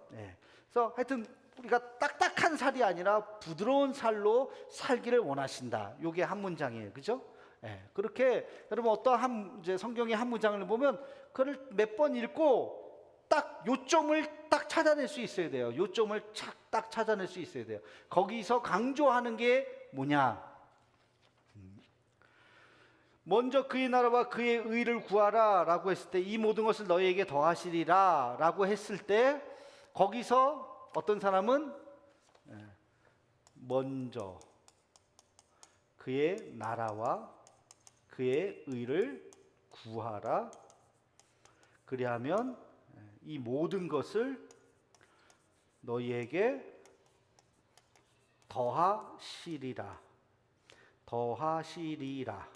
그래서 하여튼 우리가 딱딱한 살이 아니라 부드러운 살로 살기를 원하신다. 이게 한 문장이에요, 그죠? 그렇게 여러분 이제 성경의 한 문장을 보면 그걸 몇 번 읽고 딱 요점을 딱 찾아낼 수 있어야 돼요. 요점을 딱 찾아낼 수 있어야 돼요. 거기서 강조하는 게 뭐냐? 먼저 그의 나라와 그의 의를 구하라 라고 했을 때 이 모든 것을 너희에게 더하시리라 라고 했을 때 거기서 어떤 사람은 먼저 그의 나라와 그의 의를 구하라. 그리하면 이 모든 것을 너희에게 더하시리라. 더하시리라.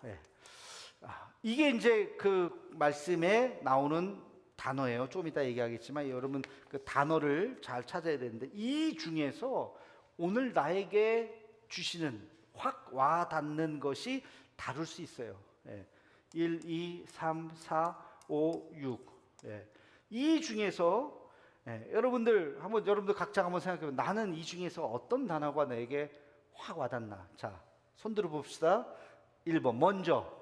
이게 이제 그 말씀에 나오는 단어예요. 좀 이따 얘기하겠지만 여러분 그 단어를 잘 찾아야 되는데 이 중에서 오늘 나에게 주시는 확 와닿는 것이 다를 수 있어요. 1, 2, 3, 4, 5, 6. 이 중에서 여러분들 각자 한번 생각해 보면 나는 이 중에서 어떤 단어가 내게 확 와닿나? 자, 손들어 봅시다. 1번 먼저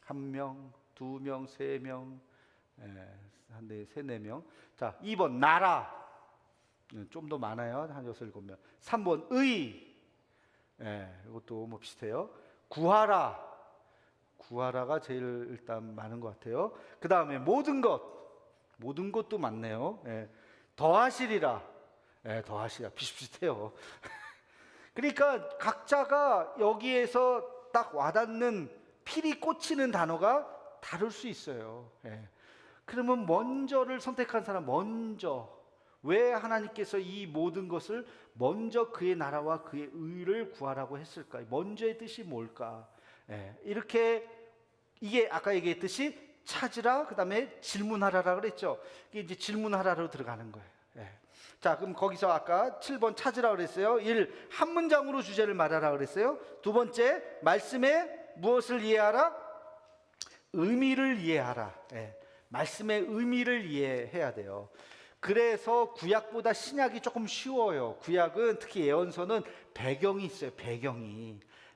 1명, 2명, 3명, 한 3, 4명. 자, 2번 나라. 좀 더 많아요. 한 6, 7명. 3번 의. 이것도 뭐 비슷해요. 구하라. 구하라가 제일 일단 많은 것 같아요. 그 다음에 모든 것도 많네요. 더하시리라. 더하시리라. 비슷비슷해요. 그러니까 각자가 여기에서 딱 와닿는 필이 꽂히는 단어가 다를 수 있어요. 그러면 먼저를 선택한 사람, 먼저. 왜 하나님께서 이 모든 것을 먼저 그의 나라와 그의 의를 구하라고 했을까? 먼저의 뜻이 뭘까? 이렇게 이게 아까 얘기했듯이 찾으라, 그 다음에 질문하라라 그랬죠. 이게 이제 질문하라로 들어가는 거예요. 예. 자, 그럼 거기서 아까 7번 찾으라 그랬어요. 1. 한 문장으로 주제를 말하라 그랬어요. 두 번째, 말씀에 무엇을 이해하라? 의미를 이해하라. 예. 말씀의 의미를 이해해야 돼요. 그래서 구약보다 신약이 조금 쉬워요. 구약은 특히 예언서는 배경이 있어요.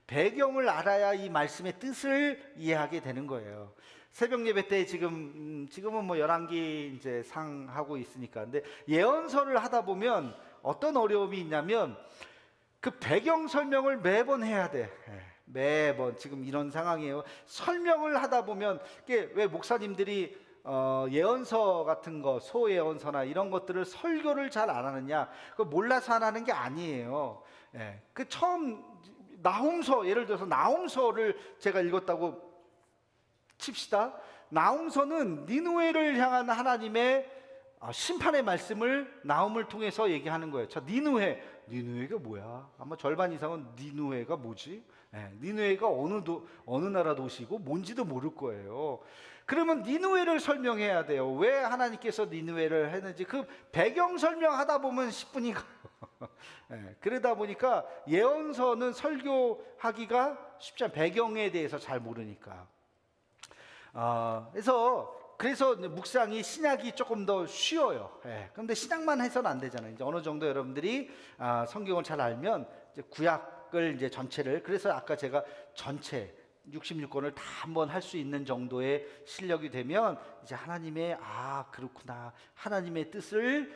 배경을 알아야 이 말씀의 뜻을 이해하게 되는 거예요. 새벽 예배 때 지금은 뭐 열왕기 이제 상하고 있으니까. 근데 예언서를 하다 보면 어떤 어려움이 있냐면 그 배경 설명을 매번 해야 돼. 매번 지금 이런 상황이에요. 설명을 하다 보면 이게 왜 목사님들이 예언서 같은 거, 소예언서나 이런 것들을 설교를 잘 안 하느냐? 그 몰라서 안 하는 게 아니에요. 그 처음 나훔서, 예를 들어서 나훔서를 제가 읽었다고 칩시다. 나훔서는 니느웨를 향한 하나님의 심판의 말씀을 나훔을 통해서 얘기하는 거예요. 자, 니느웨가 뭐야? 아마 절반 이상은 니느웨가 뭐지? 니느웨가 어느 나라 도시고 뭔지도 모를 거예요. 그러면 니느웨를 설명해야 돼요. 왜 하나님께서 니느웨를 했는지 그 배경 설명하다 보면 10분이 가요. 그러다 보니까 예언서는 설교하기가 쉽지 않아요. 배경에 대해서 잘 모르니까. 그래서 묵상이 신약이 조금 더 쉬워요. 그런데 신약만 해서는 안 되잖아요. 이제 어느 정도 여러분들이 성경을 잘 알면 이제 구약을 이제 전체를, 그래서 아까 제가 전체 66권을 다 한번 할 수 있는 정도의 실력이 되면 이제 하나님의 그렇구나, 하나님의 뜻을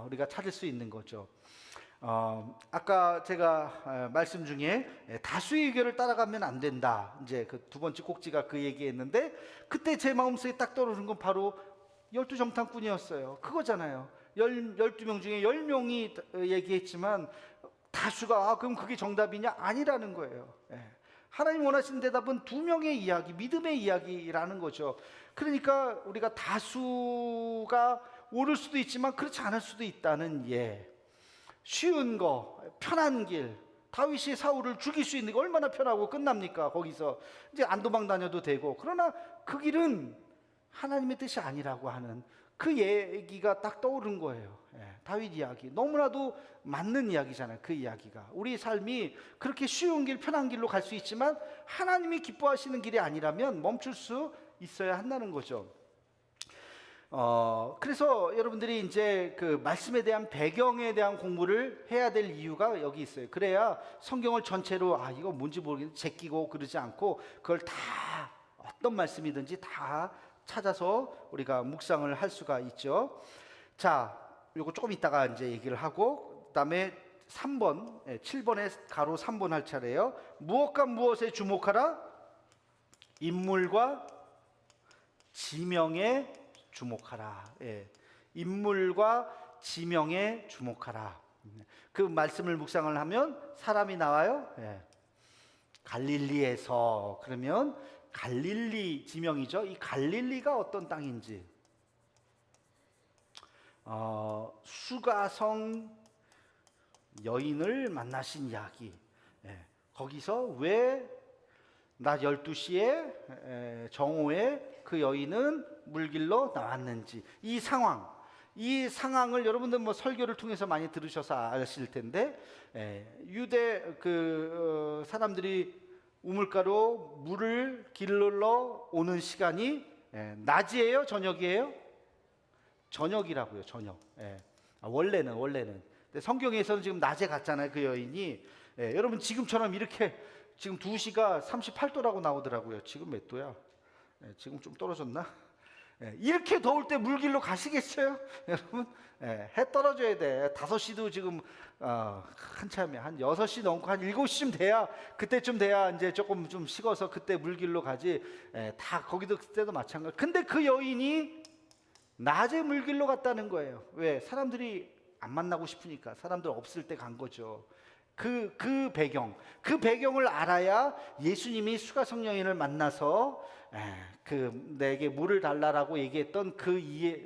우리가 찾을 수 있는 거죠. 아까 제가 말씀 중에 다수의 의견을 따라가면 안 된다, 이제 그 두 번째 꼭지가 그 얘기했는데, 그때 제 마음속에 딱 떠오르는 건 바로 12정탐꾼이었어요. 그거잖아요. 12명 중에 10명이 얘기했지만 다수가 그럼 그게 정답이냐? 아니라는 거예요. 하나님 원하시는 대답은 2명의 이야기, 믿음의 이야기라는 거죠. 그러니까 우리가 다수가 옳을 수도 있지만 그렇지 않을 수도 있다는 쉬운 거, 편한 길, 다윗이 사울을 죽일 수 있는 게 얼마나 편하고 끝납니까? 거기서 이제 안 도망 다녀도 되고. 그러나 그 길은 하나님의 뜻이 아니라고 하는 그 얘기가 딱 떠오른 거예요. 다윗 이야기 너무나도 맞는 이야기잖아요. 그 이야기가 우리 삶이 그렇게 쉬운 길, 편한 길로 갈 수 있지만 하나님이 기뻐하시는 길이 아니라면 멈출 수 있어야 한다는 거죠. 그래서 여러분들이 이제 그 말씀에 대한 배경에 대한 공부를 해야 될 이유가 여기 있어요. 그래야 성경을 전체로 이거 뭔지 모르겠는데 제끼고 그러지 않고 그걸 다 어떤 말씀이든지 다 찾아서 우리가 묵상을 할 수가 있죠. 자, 요거 조금 이따가 이제 얘기를 하고, 그다음에 3번, 7번에 가로 3번 할 차례예요. 무엇과 무엇에 주목하라? 인물과 지명에 주목하라. 인물과 지명에 주목하라. 그 말씀을 묵상을 하면 사람이 나와요. 갈릴리에서. 그러면 갈릴리 지명이죠. 이 갈릴리가 어떤 땅인지, 수가성 여인을 만나신 이야기. 거기서 왜 낮 12시에 정오에 그 여인은 물길로 나왔는지, 이 상황을 여러분들 뭐 설교를 통해서 많이 들으셔서 아실 텐데, 유대 사람들이 우물가로 물을 길러 오는 시간이 낮이에요, 저녁이에요? 저녁이라고요, 저녁. 원래는. 근데 성경에서는 지금 낮에 갔잖아요, 그 여인이. 여러분 지금처럼 이렇게 지금 2시가 38도라고 나오더라고요. 지금 몇 도야? 지금 좀 떨어졌나? 이렇게 더울 때 물길로 가시겠어요? 여러분, 해 떨어져야 돼. 5시도 지금 한참에 한 6시 넘고 한 7시쯤 돼야, 그때쯤 돼야 이제 조금 좀 식어서 그때 물길로 가지. 다 거기도 그때도 마찬가지. 근데 그 여인이 낮에 물길로 갔다는 거예요. 왜? 사람들이 안 만나고 싶으니까. 사람들 없을 때 간 거죠. 그 배경을 알아야 예수님이 수가성 여인을 만나서 내게 물을 달라라고 얘기했던 그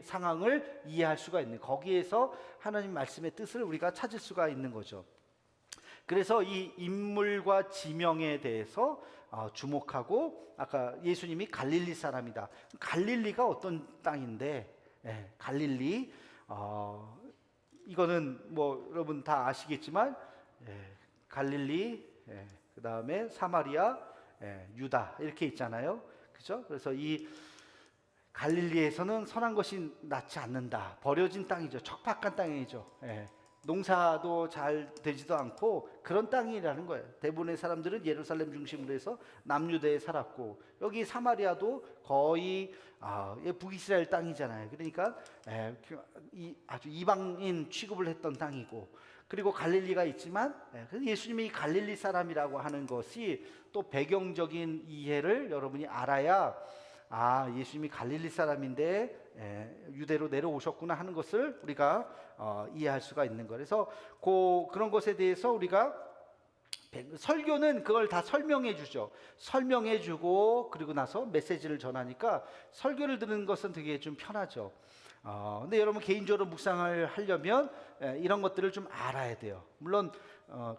상황을 이해할 수가 있는, 거기에서 하나님 말씀의 뜻을 우리가 찾을 수가 있는 거죠. 그래서 이 인물과 지명에 대해서 주목하고, 아까 예수님이 갈릴리 사람이다. 갈릴리가 어떤 땅인데, 갈릴리, 이거는 뭐 여러분 다 아시겠지만, 갈릴리, 그 다음에 사마리아, 유다 이렇게 있잖아요. 그죠? 그래서 이 갈릴리에서는 선한 것이 낫지 않는다. 버려진 땅이죠. 척박한 땅이죠. 농사도 잘 되지도 않고 그런 땅이라는 거예요. 대부분의 사람들은 예루살렘 중심으로 해서 남유대에 살았고, 여기 사마리아도 거의 북이스라엘 땅이잖아요. 그러니까 아주 이방인 취급을 했던 땅이고, 그리고 갈릴리가 있지만, 그래서 예수님이 갈릴리 사람이라고 하는 것이 또 배경적인 이해를 여러분이 알아야 예수님이 갈릴리 사람인데 유대로 내려오셨구나 하는 것을 우리가 이해할 수가 있는 거예요. 그래서 그런 것에 대해서 우리가 설교는 그걸 다 설명해 주죠. 설명해 주고 그리고 나서 메시지를 전하니까 설교를 듣는 것은 되게 좀 편하죠. 근데 여러분 개인적으로 묵상을 하려면 이런 것들을 좀 알아야 돼요. 물론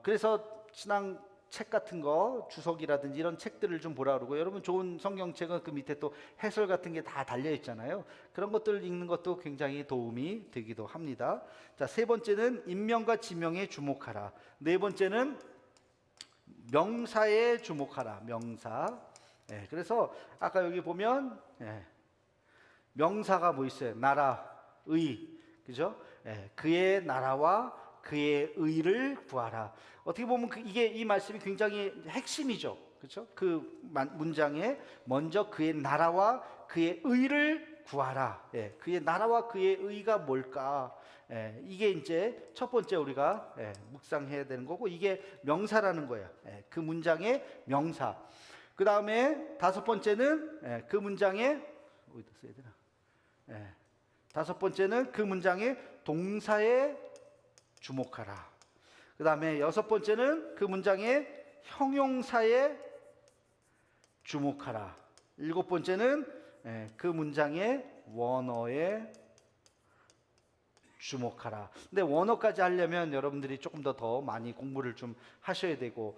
그래서 신앙 책 같은 거, 주석이라든지 이런 책들을 좀 보라 그러고, 여러분 좋은 성경책은 그 밑에 또 해설 같은 게 다 달려 있잖아요. 그런 것들을 읽는 것도 굉장히 도움이 되기도 합니다. 자, 세 번째는 인명과 지명에 주목하라. 네 번째는 명사에 주목하라. 명사. 그래서 아까 여기 보면 명사가 뭐 있어요? 나라, 의, 그죠? 그의 나라와 그의 의를 구하라. 어떻게 보면 이게 이 말씀이 굉장히 핵심이죠. 그렇죠? 그 문장에 먼저 그의 나라와 그의 의를 구하라. 그의 나라와 그의 의가 뭘까? 이게 이제 첫 번째 우리가 묵상해야 되는 거고, 이게 명사라는 거예요. 그 문장의 명사. 그 다음에 다섯 번째는 그 문장의 어디다 써야 되나? 다섯 번째는 그 문장의 동사에 주목하라. 그 다음에 여섯 번째는 그 문장의 형용사에 주목하라. 일곱 번째는 그 문장의 원어에 주목하라. 근데 원어까지 하려면 여러분들이 조금 더 많이 공부를 좀 하셔야 되고,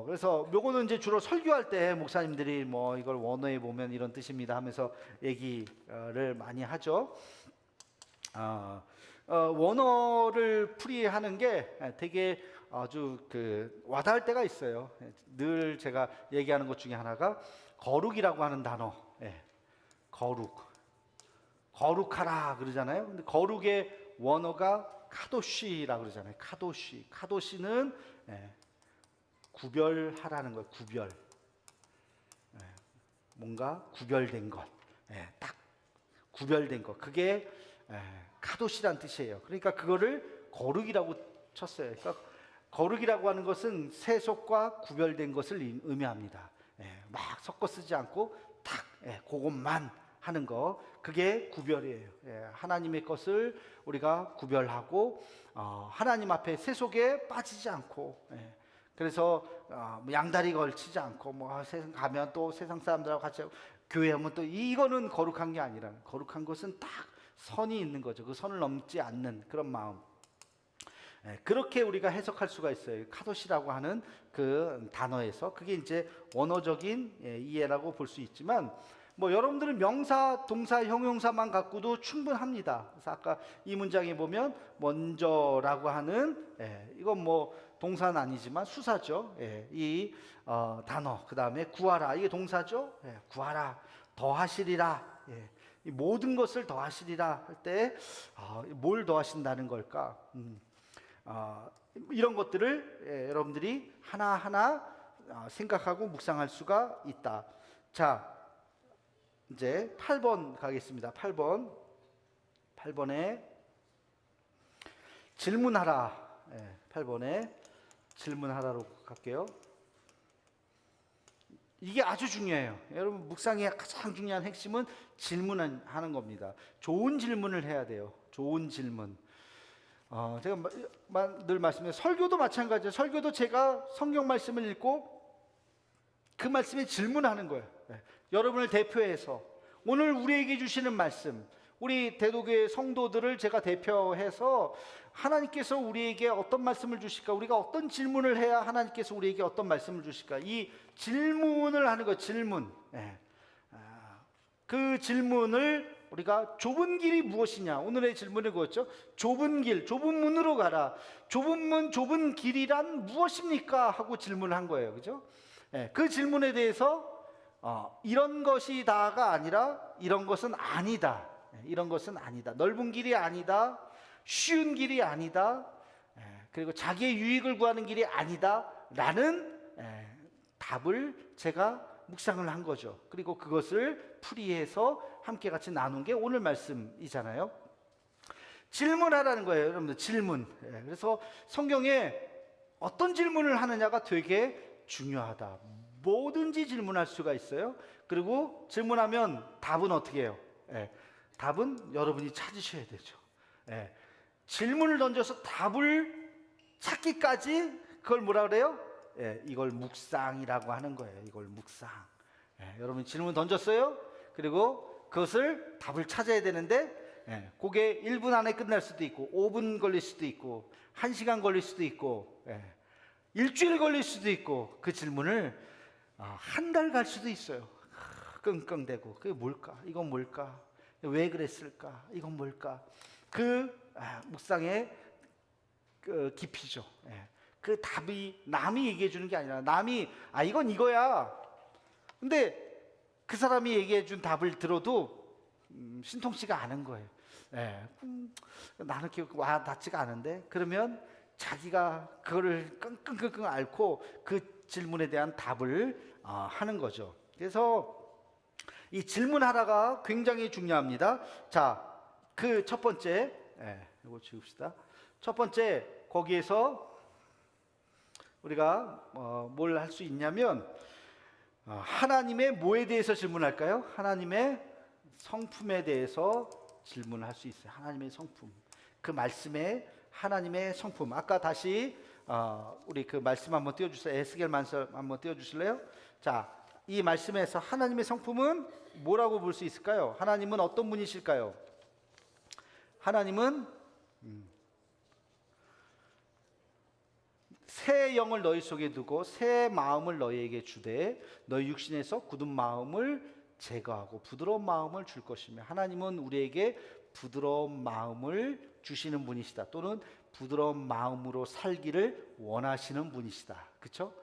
그래서 요거는 이제 주로 설교할 때 목사님들이 뭐 이걸 원어에 보면 이런 뜻입니다 하면서 얘기를 많이 하죠. 원어를 풀이하는 게 되게 아주 와닿을 때가 있어요. 늘 제가 얘기하는 것 중에 하나가 거룩이라고 하는 단어. 거룩하라 그러잖아요. 근데 거룩의 원어가 카도시라고 그러잖아요. 카도시는 구별하라는 거예요. 구별. 뭔가 구별된 것. 딱 구별된 것. 그게 카도시란 뜻이에요. 그러니까 그거를 거룩이라고 쳤어요. 그러니까 거룩이라고 하는 것은 세속과 구별된 것을 의미합니다. 막 섞어 쓰지 않고 딱 그것만 하는 거, 그게 구별이에요. 하나님의 것을 우리가 구별하고 하나님 앞에 세속에 빠지지 않고, 그래서 양다리 걸치지 않고 뭐 세상 가면 또 세상 사람들하고 같이 교회하면 또 이거는 거룩한 게 아니라, 거룩한 것은 딱 선이 있는 거죠. 그 선을 넘지 않는 그런 마음. 그렇게 우리가 해석할 수가 있어요. 카도시라고 하는 그 단어에서. 그게 이제 원어적인 이해라고 볼 수 있지만, 뭐 여러분들은 명사, 동사, 형용사만 갖고도 충분합니다. 그래서 아까 이 문장에 보면 먼저라고 하는, 이건 뭐 동사는 아니지만 수사죠. 이 단어, 그 다음에 구하라, 이게 동사죠. 구하라, 더하시리라. 이 모든 것을 더하시리라 할 때 뭘 더하신다는 걸까? 이런 것들을 여러분들이 하나하나 생각하고 묵상할 수가 있다. 자, 이제 8번 가겠습니다. 8번에 질문하라. 8번에 질문하라로 갈게요. 이게 아주 중요해요. 여러분 묵상의 가장 중요한 핵심은 질문하는 겁니다. 좋은 질문을 해야 돼요. 좋은 질문. 제가 늘 말씀드려요. 설교도 마찬가지예요. 설교도 제가 성경 말씀을 읽고 그 말씀에 질문하는 거예요. 여러분을 대표해서 오늘 우리에게 주시는 말씀, 우리 대도교회 성도들을 제가 대표해서 하나님께서 우리에게 어떤 말씀을 주실까, 우리가 어떤 질문을 해야 하나님께서 우리에게 어떤 말씀을 주실까, 이 질문을 하는 거, 질문. 그 질문을 우리가 좁은 길이 무엇이냐, 오늘의 질문은 그거죠. 좁은 길, 좁은 문으로 가라. 좁은 문, 좁은 길이란 무엇입니까? 하고 질문을 한 거예요. 그죠? 그 질문에 대해서 이런 것이 다가 아니라 이런 것은 아니다. 이런 것은 아니다. 넓은 길이 아니다. 쉬운 길이 아니다. 그리고 자기의 유익을 구하는 길이 아니다. 라는 답을 제가 묵상을 한 거죠. 그리고 그것을 풀이해서 함께 같이 나눈 게 오늘 말씀이잖아요. 질문하라는 거예요, 여러분들. 질문. 그래서 성경에 어떤 질문을 하느냐가 되게 중요하다. 뭐든지 질문할 수가 있어요. 그리고 질문하면 답은 어떻게 해요? 답은 여러분이 찾으셔야 되죠. 질문을 던져서 답을 찾기까지 그걸 뭐라 그래요? 이걸 묵상이라고 하는 거예요. 이걸 묵상. 여러분이 질문 던졌어요. 그리고 그것을 답을 찾아야 되는데 그게 1분 안에 끝날 수도 있고 5분 걸릴 수도 있고 1시간 걸릴 수도 있고 일주일 걸릴 수도 있고 그 질문을 한 달 갈 수도 있어요. 끙끙대고 그게 뭘까? 이건 뭘까? 왜 그랬을까? 이건 뭘까? 그 묵상의 그 깊이죠. 그 답이 남이 얘기해 주는 게 아니라 남이 이건 이거야. 근데 그 사람이 얘기해 준 답을 들어도 신통치가 않은 거예요. 나는 와 닿지가 않은데, 그러면 자기가 그거를 끙끙끙끙 앓고 그 질문에 대한 답을 하는 거죠. 그래서 이 질문하라가 굉장히 중요합니다. 자, 그 첫 번째, 이거 지웁시다. 첫 번째, 거기에서 우리가 뭘 할 수 있냐면 하나님의 뭐에 대해서 질문할까요? 하나님의 성품에 대해서 질문할 수 있어요. 하나님의 성품, 그 말씀에 하나님의 성품. 아까 다시 우리 그 말씀 한번 띄워주세요. 에스겔 말씀 한번 띄워주실래요? 자, 이 말씀에서 하나님의 성품은 뭐라고 볼 수 있을까요? 하나님은 어떤 분이실까요? 하나님은 새 영을 너희 속에 두고 새 마음을 너희에게 주되 너희 육신에서 굳은 마음을 제거하고 부드러운 마음을 줄 것이며, 하나님은 우리에게 부드러운 마음을 주시는 분이시다. 또는 부드러운 마음으로 살기를 원하시는 분이시다. 그렇죠?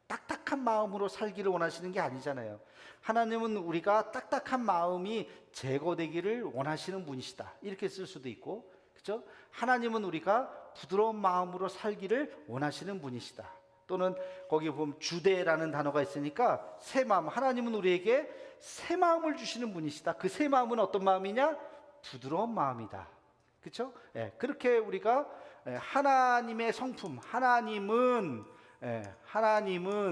딱딱한 마음으로 살기를 원하시는 게 아니잖아요. 하나님은 우리가 딱딱한 마음이 제거되기를 원하시는 분이시다. 이렇게 쓸 수도 있고, 그렇죠? 하나님은 우리가 부드러운 마음으로 살기를 원하시는 분이시다. 또는 거기 보면 주대라는 단어가 있으니까 새 마음, 하나님은 우리에게 새 마음을 주시는 분이시다. 그 새 마음은 어떤 마음이냐? 부드러운 마음이다. 그렇죠? 그렇게 우리가 하나님의 성품, 하나님은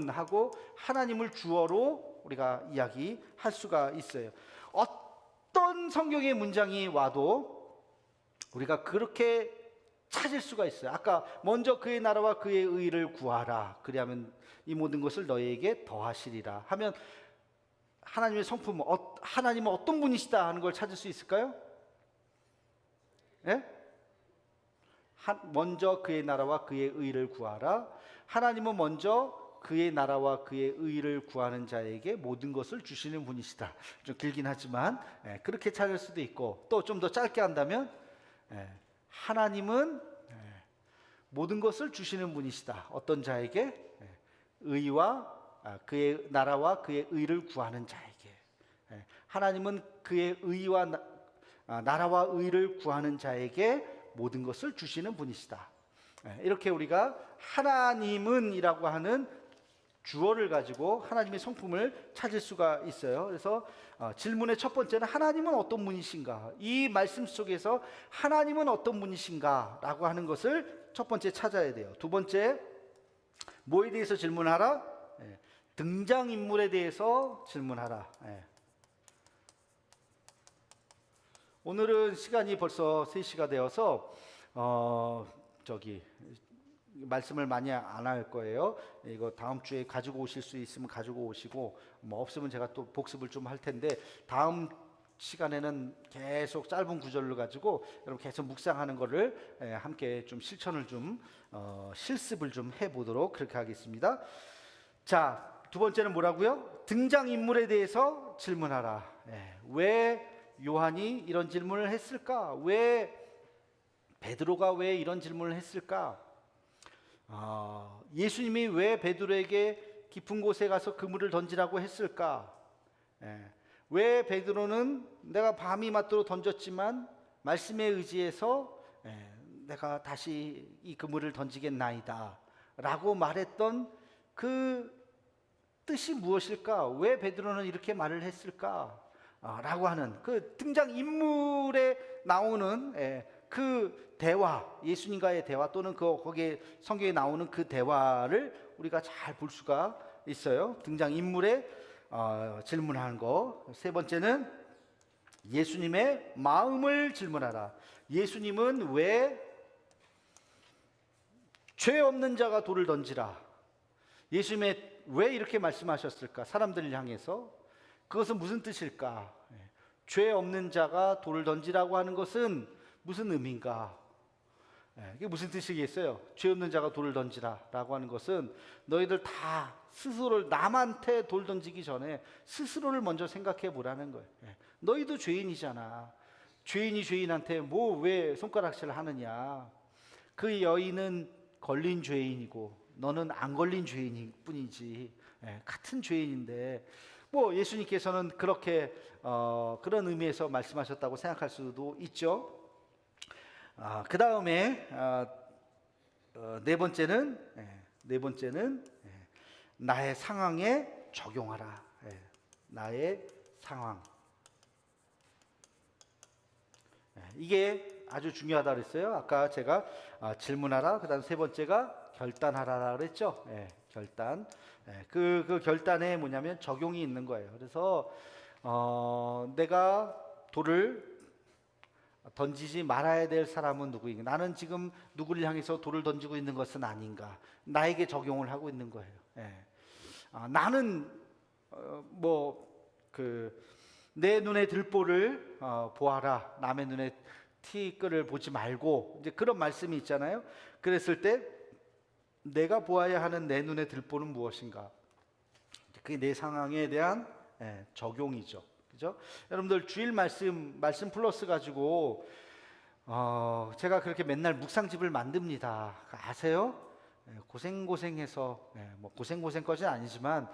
하고 하나님을 주어로 우리가 이야기할 수가 있어요. 어떤 성경의 문장이 와도 우리가 그렇게 찾을 수가 있어요. 아까 먼저 그의 나라와 그의 의를 구하라. 그리하면 이 모든 것을 너희에게 더하시리라 하면 하나님의 성품, 하나님은 어떤 분이시다 하는 걸 찾을 수 있을까요? 먼저 그의 나라와 그의 의를 구하라. 하나님은 먼저 그의 나라와 그의 의를 구하는 자에게 모든 것을 주시는 분이시다. 좀 길긴 하지만 그렇게 찾을 수도 있고, 또 좀 더 짧게 한다면 하나님은 모든 것을 주시는 분이시다. 어떤 자에게? 의와 그의 나라와 그의 의를 구하는 자에게. 하나님은 그의 의와 나라와 의를 구하는 자에게 모든 것을 주시는 분이시다. 이렇게 우리가 하나님은 이라고 하는 주어를 가지고 하나님의 성품을 찾을 수가 있어요. 그래서 질문의 첫 번째는 하나님은 어떤 분이신가? 이 말씀 속에서 하나님은 어떤 분이신가? 라고 하는 것을 첫 번째 찾아야 돼요. 두 번째, 뭐에 대해서 질문하라? 등장인물에 대해서 질문하라. 오늘은 시간이 벌써 3시가 되어서 말씀을 많이 안 할 거예요. 이거 다음 주에 가지고 오실 수 있으면 가지고 오시고, 뭐 없으면 제가 또 복습을 좀 할 텐데, 다음 시간에는 계속 짧은 구절을 가지고 여러분 계속 묵상하는 거를 함께 좀 실천을 좀 실습을 좀 해보도록 그렇게 하겠습니다. 자, 두 번째는 뭐라고요? 등장인물에 대해서 질문하라. 왜 요한이 이런 질문을 했을까? 왜 베드로가 왜 이런 질문을 했을까? 예수님이 왜 베드로에게 깊은 곳에 가서 그물을 던지라고 했을까? 왜 베드로는 내가 밤이 맞도록 던졌지만 말씀에 의지해서 내가 다시 이 그물을 던지겠나이다 라고 말했던 그 뜻이 무엇일까? 왜 베드로는 이렇게 말을 했을까? 라고 하는 그 등장인물에 나오는 그 대화, 예수님과의 대화 또는 거기에 성경에 나오는 그 대화를 우리가 잘 볼 수가 있어요. 등장인물에 질문하는 거. 세 번째는 예수님의 마음을 질문하라. 예수님은 왜 죄 없는 자가 돌을 던지라. 예수님의 왜 이렇게 말씀하셨을까? 사람들을 향해서. 그것은 무슨 뜻일까? 죄 없는 자가 돌을 던지라고 하는 것은 무슨 의미인가? 이게 무슨 뜻이겠어요? 죄 없는 자가 돌을 던지라 라고 하는 것은 너희들 다 스스로를 남한테 돌 던지기 전에 스스로를 먼저 생각해 보라는 거예요. 너희도 죄인이잖아. 죄인이 죄인한테 뭐 왜 손가락질을 하느냐. 그 여인은 걸린 죄인이고 너는 안 걸린 죄인일 뿐이지. 같은 죄인인데 뭐 예수님께서는 그렇게 그런 의미에서 말씀하셨다고 생각할 수도 있죠. 그 다음에 네 번째는 나의 상황에 적용하라. 나의 상황. 이게 아주 중요하다 그랬어요. 아까 제가 질문하라. 그다음 세 번째가 결단하라 그랬죠. 결단. 그 결단에 뭐냐면 적용이 있는 거예요. 그래서 내가 돌을 던지지 말아야 될 사람은 누구인가? 나는 지금 누구를 향해서 돌을 던지고 있는 것은 아닌가? 나에게 적용을 하고 있는 거예요. 나는 내 눈에 들보를 보아라. 남의 눈에 티끌을 보지 말고 이제 그런 말씀이 있잖아요. 그랬을 때 내가 보아야 하는 내 눈에 들보는 무엇인가? 그게 내 상황에 대한 적용이죠. 그죠? 여러분들 주일 말씀 플러스 가지고 제가 그렇게 맨날 묵상집을 만듭니다. 아세요? 고생해서 뭐 고생까지는 아니지만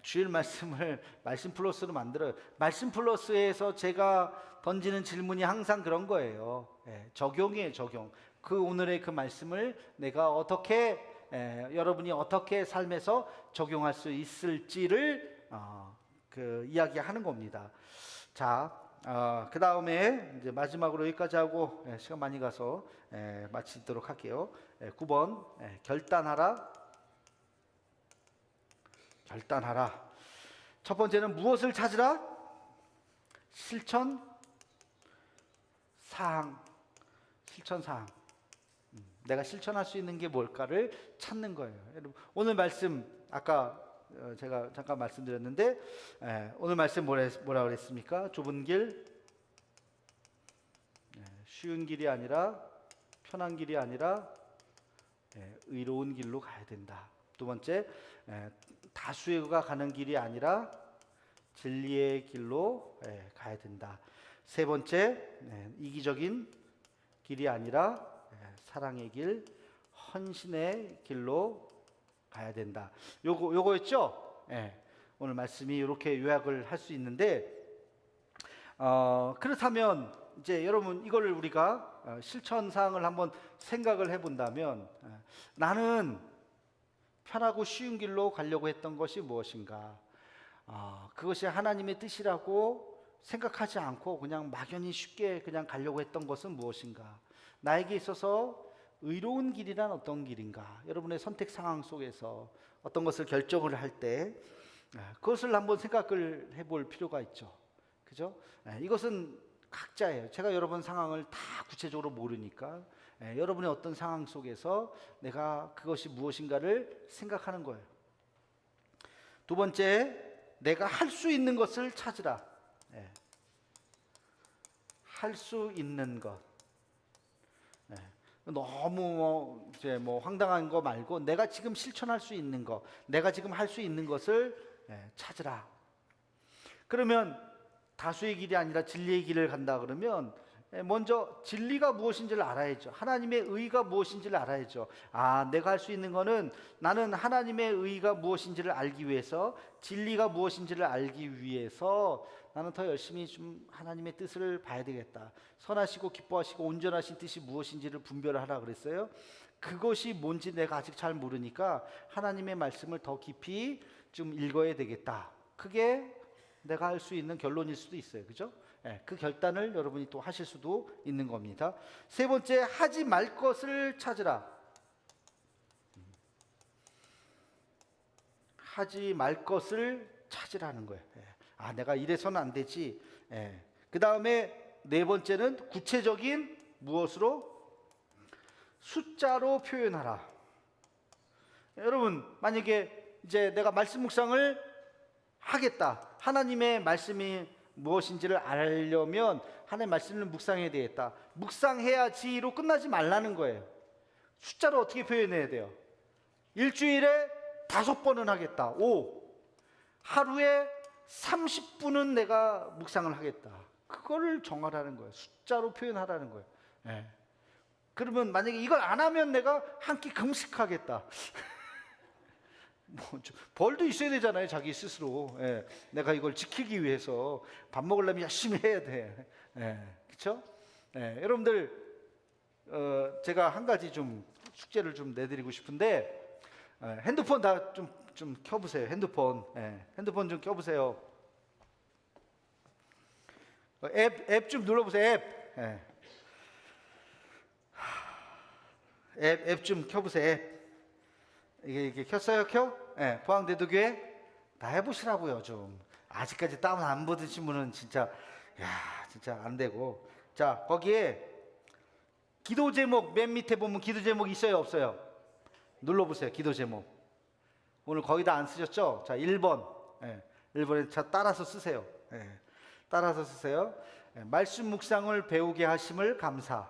주일 말씀을 말씀 플러스로 만들어요. 말씀 플러스에서 제가 던지는 질문이 항상 그런 거예요. 적용이에요, 적용. 그 오늘의 그 말씀을 내가 어떻게 여러분이 어떻게 삶에서 적용할 수 있을지를 그 이야기하는 겁니다. 자, 그 다음에 이제 마지막으로 여기까지 하고 시간 많이 가서 마치도록 할게요. 9번 결단하라. 결단하라. 첫 번째는 무엇을 찾으라? 실천 사항. 내가 실천할 수 있는 게 뭘까를 찾는 거예요. 여러분, 오늘 말씀 아까 제가 잠깐 말씀드렸는데 오늘 말씀 뭐라 그랬습니까? 좁은 길, 쉬운 길이 아니라 편한 길이 아니라 의로운 길로 가야 된다. 두 번째, 다수가 가는 길이 아니라 진리의 길로 가야 된다. 세 번째, 이기적인 길이 아니라 사랑의 길, 헌신의 길로 가야 된다. 요거였죠? 오늘 말씀이 이렇게 요약을 할 수 있는데 그렇다면 이제 여러분 이거를 우리가 실천 사항을 한번 생각을 해본다면 나는 편하고 쉬운 길로 가려고 했던 것이 무엇인가? 그것이 하나님의 뜻이라고 생각하지 않고 그냥 막연히 쉽게 그냥 가려고 했던 것은 무엇인가? 나에게 있어서 의로운 길이란 어떤 길인가? 여러분의 선택 상황 속에서 어떤 것을 결정을 할 때 그것을 한번 생각을 해볼 필요가 있죠. 그죠? 이것은 각자예요. 제가 여러분 상황을 다 구체적으로 모르니까 여러분의 어떤 상황 속에서 내가 그것이 무엇인가를 생각하는 거예요. 두 번째, 내가 할 수 있는 것을 찾으라. 할 수 있는 것. 네. 너무 이제 황당한 거 말고 내가 지금 실천할 수 있는 거, 내가 지금 할 수 있는 것을 찾으라. 그러면 다수의 길이 아니라 진리의 길을 간다 그러면 먼저 진리가 무엇인지를 알아야죠. 하나님의 의가 무엇인지를 알아야죠. 내가 할 수 있는 거는 나는 하나님의 의가 무엇인지를 알기 위해서, 진리가 무엇인지를 알기 위해서 나는 더 열심히 좀 하나님의 뜻을 봐야 되겠다. 선하시고 기뻐하시고 온전하신 뜻이 무엇인지를 분별하라 그랬어요. 그것이 뭔지 내가 아직 잘 모르니까 하나님의 말씀을 더 깊이 좀 읽어야 되겠다. 그게 내가 할 수 있는 결론일 수도 있어요. 그죠? 그 결단을 여러분이 또 하실 수도 있는 겁니다. 세 번째, 하지 말 것을 찾으라. 하지 말 것을 찾으라는 거예요. 내가 이래서는 안 되지. 그 다음에 네 번째는 구체적인 무엇으로? 숫자로 표현하라. 여러분, 만약에 이제 내가 말씀 묵상을 하겠다. 하나님의 말씀이 무엇인지를 알려면 하나님의 말씀을 묵상해야 되겠다. 묵상해야지로 끝나지 말라는 거예요. 숫자로 어떻게 표현해야 돼요? 일주일에 5번은 하겠다. 5. 하루에 30분은 내가 묵상을 하겠다. 그거를 정하라는 거예요. 숫자로 표현하라는 거예요. 그러면 만약에 이걸 안 하면 내가 한 끼 금식하겠다. 벌도 있어야 되잖아요. 자기 스스로. 내가 이걸 지키기 위해서 밥 먹으려면 열심히 해야 돼. 그렇죠? 여러분들, 제가 한 가지 좀 숙제를 좀 내드리고 싶은데, 핸드폰 다 좀 켜보세요. 핸드폰 좀 켜보세요. 앱 좀 눌러보세요. 앱 좀 켜보세요. 이게 켰어요? 포항대도교회 다 해보시라고요. 좀 아직까지 다운 안 받으신 분은 진짜 안 되고. 자, 거기에 기도 제목 맨 밑에 보면 기도 제목 있어요, 없어요? 눌러보세요. 기도 제목 오늘 거의 다 안 쓰셨죠? 자, 1번 1번에 따라서 쓰세요. 따라서 쓰세요. 말씀 묵상을 배우게 하심을 감사.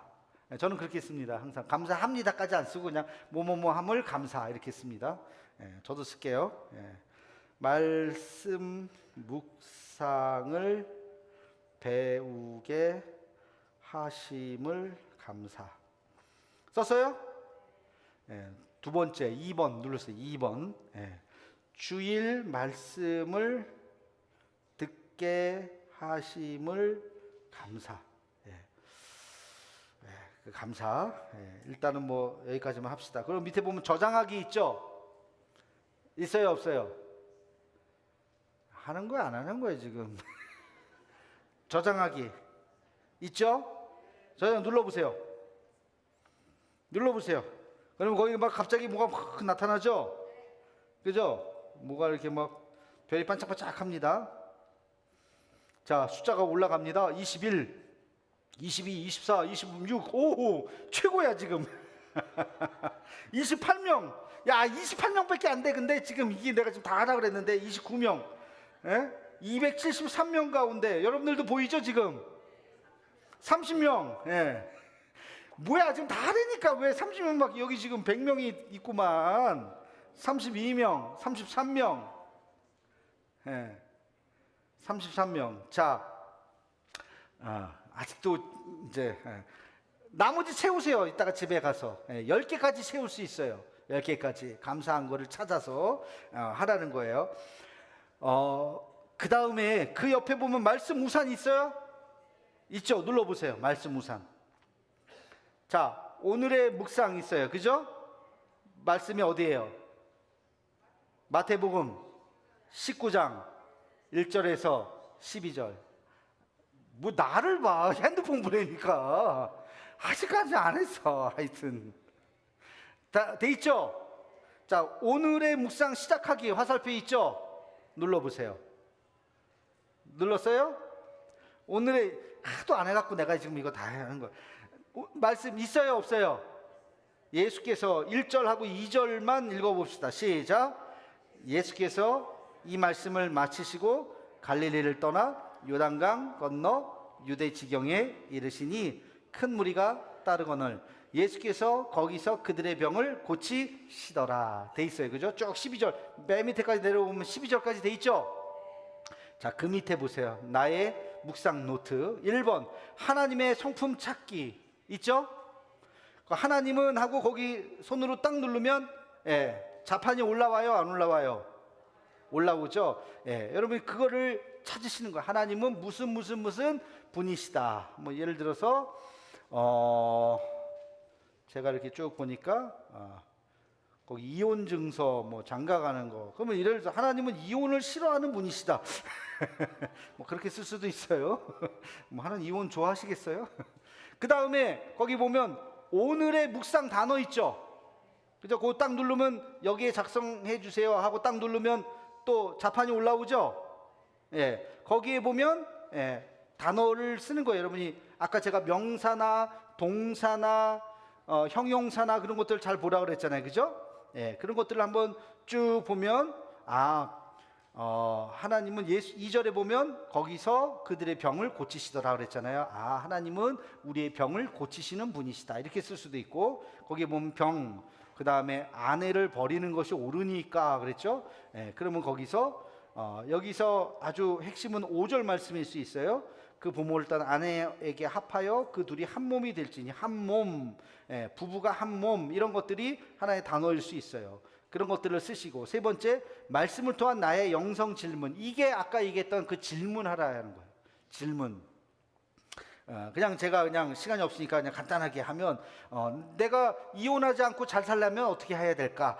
저는 그렇게 씁니다. 항상 감사합니다까지 안 쓰고 그냥 뭐뭐뭐함을 감사 이렇게 씁니다. 저도 쓸게요. 말씀 묵상을 배우게 하심을 감사. 썼어요? 두 번째 2번 눌렀어요. 2번 주일 말씀을 듣게 하심을 감사. 그 감사. 일단은 여기까지만 합시다. 그럼 밑에 보면 저장하기 있죠? 있어요, 없어요? 하는 거야, 안 하는 거야 지금? 저장하기 있죠? 저장 눌러보세요. 그러면 거기 막 갑자기 뭐가 막 나타나죠? 그죠? 뭐가 이렇게 막 별이 반짝반짝합니다. 자, 숫자가 올라갑니다. 21, 22, 24, 26, 오, 최고야 지금. 28명. 야, 28명밖에 안 돼. 근데 지금 이게 내가 지금 다 하라 그랬는데 29명. 273명 가운데 여러분들도 보이죠 지금? 30명. 뭐야, 지금 다 하라니까 왜 30명 막 여기 지금 100명이 있구만. 32명, 33명. 33명. 자, 아직도 이제 나머지 채우세요. 이따가 집에 가서 10개까지 채울 수 있어요. 10개까지 감사한 거를 찾아서 하라는 거예요. 그 다음에 그 옆에 보면 말씀 우산 있어요? 있죠? 눌러보세요. 말씀 우산. 자, 오늘의 묵상 있어요. 그죠? 말씀이 어디예요? 마태복음 19장 1절에서 12절. 뭐 나를 봐. 핸드폰 보내니까 아직까지 안 했어. 하여튼 다 돼 있죠? 자, 오늘의 묵상 시작하기 화살표 있죠? 눌러보세요. 눌렀어요? 오늘의 하도 안 해갖고 내가 지금 이거 다 하는 거야. 말씀 있어요, 없어요? 예수께서 1절하고 2절만 읽어봅시다. 시작. 예수께서 이 말씀을 마치시고 갈릴리를 떠나 요단강 건너 유대 지경에 이르시니 큰 무리가 따르거늘 예수께서 거기서 그들의 병을 고치시더라 돼 있어요. 그죠? 쭉 12절 맨 밑에까지 내려오면 12절까지 돼 있죠. 자, 그 밑에 보세요. 나의 묵상 노트 1번 하나님의 성품 찾기 있죠? 하나님은 하고 거기 손으로 딱 누르면 자판이 올라와요, 안 올라와요? 올라오죠. 여러분이 그거를 찾으시는 거예요. 하나님은 무슨 분이시다. 뭐 예를 들어서 제가 이렇게 쭉 보니까 거기 이혼 증서 뭐 장가가는 거, 그러면 예를 들어서 하나님은 이혼을 싫어하는 분이시다. 뭐 그렇게 쓸 수도 있어요. 뭐 하나님 이혼 좋아하시겠어요? 그 다음에 거기 보면 오늘의 묵상 단어 있죠. 그죠? 그거 딱 누르면 여기에 작성해 주세요 하고 딱 누르면 또 자판이 올라오죠. 거기에 보면 단어를 쓰는 거예요. 여러분이 아까 제가 명사나 동사나 형용사나 그런 것들 잘 보라 그랬잖아요. 그죠? 그런 것들을 한번 쭉 보면 하나님은 2절에 보면 거기서 그들의 병을 고치시더라 그랬잖아요. 하나님은 우리의 병을 고치시는 분이시다 이렇게 쓸 수도 있고, 거기에 보면 병, 그 다음에 아내를 버리는 것이 옳으니까 그랬죠. 그러면 거기서 여기서 아주 핵심은 5절 말씀일 수 있어요. 그 부모를 따른 아내에게 합하여 그 둘이 한 몸이 될지니, 한 몸, 부부가 한 몸, 이런 것들이 하나의 단어일 수 있어요. 그런 것들을 쓰시고, 세 번째 말씀을 통한 나의 영성 질문, 이게 아까 얘기했던 그 질문하라는 거예요. 질문. 그냥 제가 그냥 시간이 없으니까 그냥 간단하게 하면 내가 이혼하지 않고 잘 살려면 어떻게 해야 될까?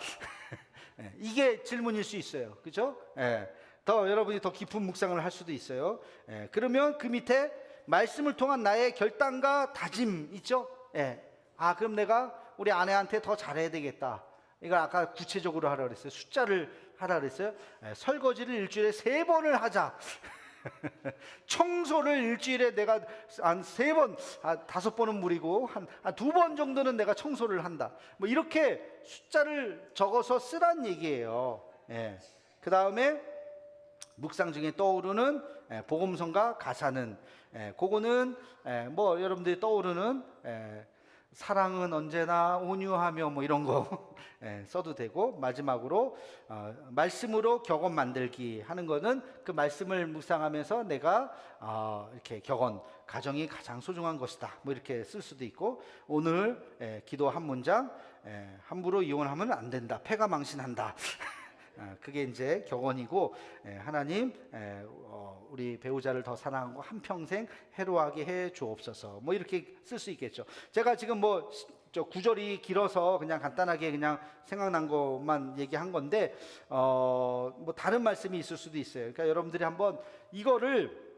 이게 질문일 수 있어요. 그죠? 더 여러분이 더 깊은 묵상을 할 수도 있어요. 그러면 그 밑에 말씀을 통한 나의 결단과 다짐 있죠? 그럼 내가 우리 아내한테 더 잘해야 되겠다. 이걸 아까 구체적으로 하라 그랬어요. 숫자를 하라 그랬어요. 설거지를 일주일에 3번을 하자. 청소를 일주일에 내가 한 3번, 5번은 무리고 한 2번 정도는 내가 청소를 한다. 뭐 이렇게 숫자를 적어서 쓰란 얘기예요. 그 다음에 묵상 중에 떠오르는 복음성과 가사는 그거는 뭐 여러분들이 떠오르는 사랑은 언제나 온유하며 뭐 이런 거 써도 되고, 마지막으로 말씀으로 격언 만들기 하는 거는 그 말씀을 묵상하면서 내가 이렇게 격언, 가정이 가장 소중한 것이다 뭐 이렇게 쓸 수도 있고, 오늘 기도 한 문장, 함부로 이혼하면 안 된다, 패가 망신한다. 그게 이제 격언이고, 하나님 우리 배우자를 더 사랑하고 한평생 해로하게 해 주옵소서 뭐 이렇게 쓸 수 있겠죠. 제가 지금 뭐 저 구절이 길어서 그냥 간단하게 그냥 생각난 것만 얘기한 건데 뭐 다른 말씀이 있을 수도 있어요. 그러니까 여러분들이 한번 이거를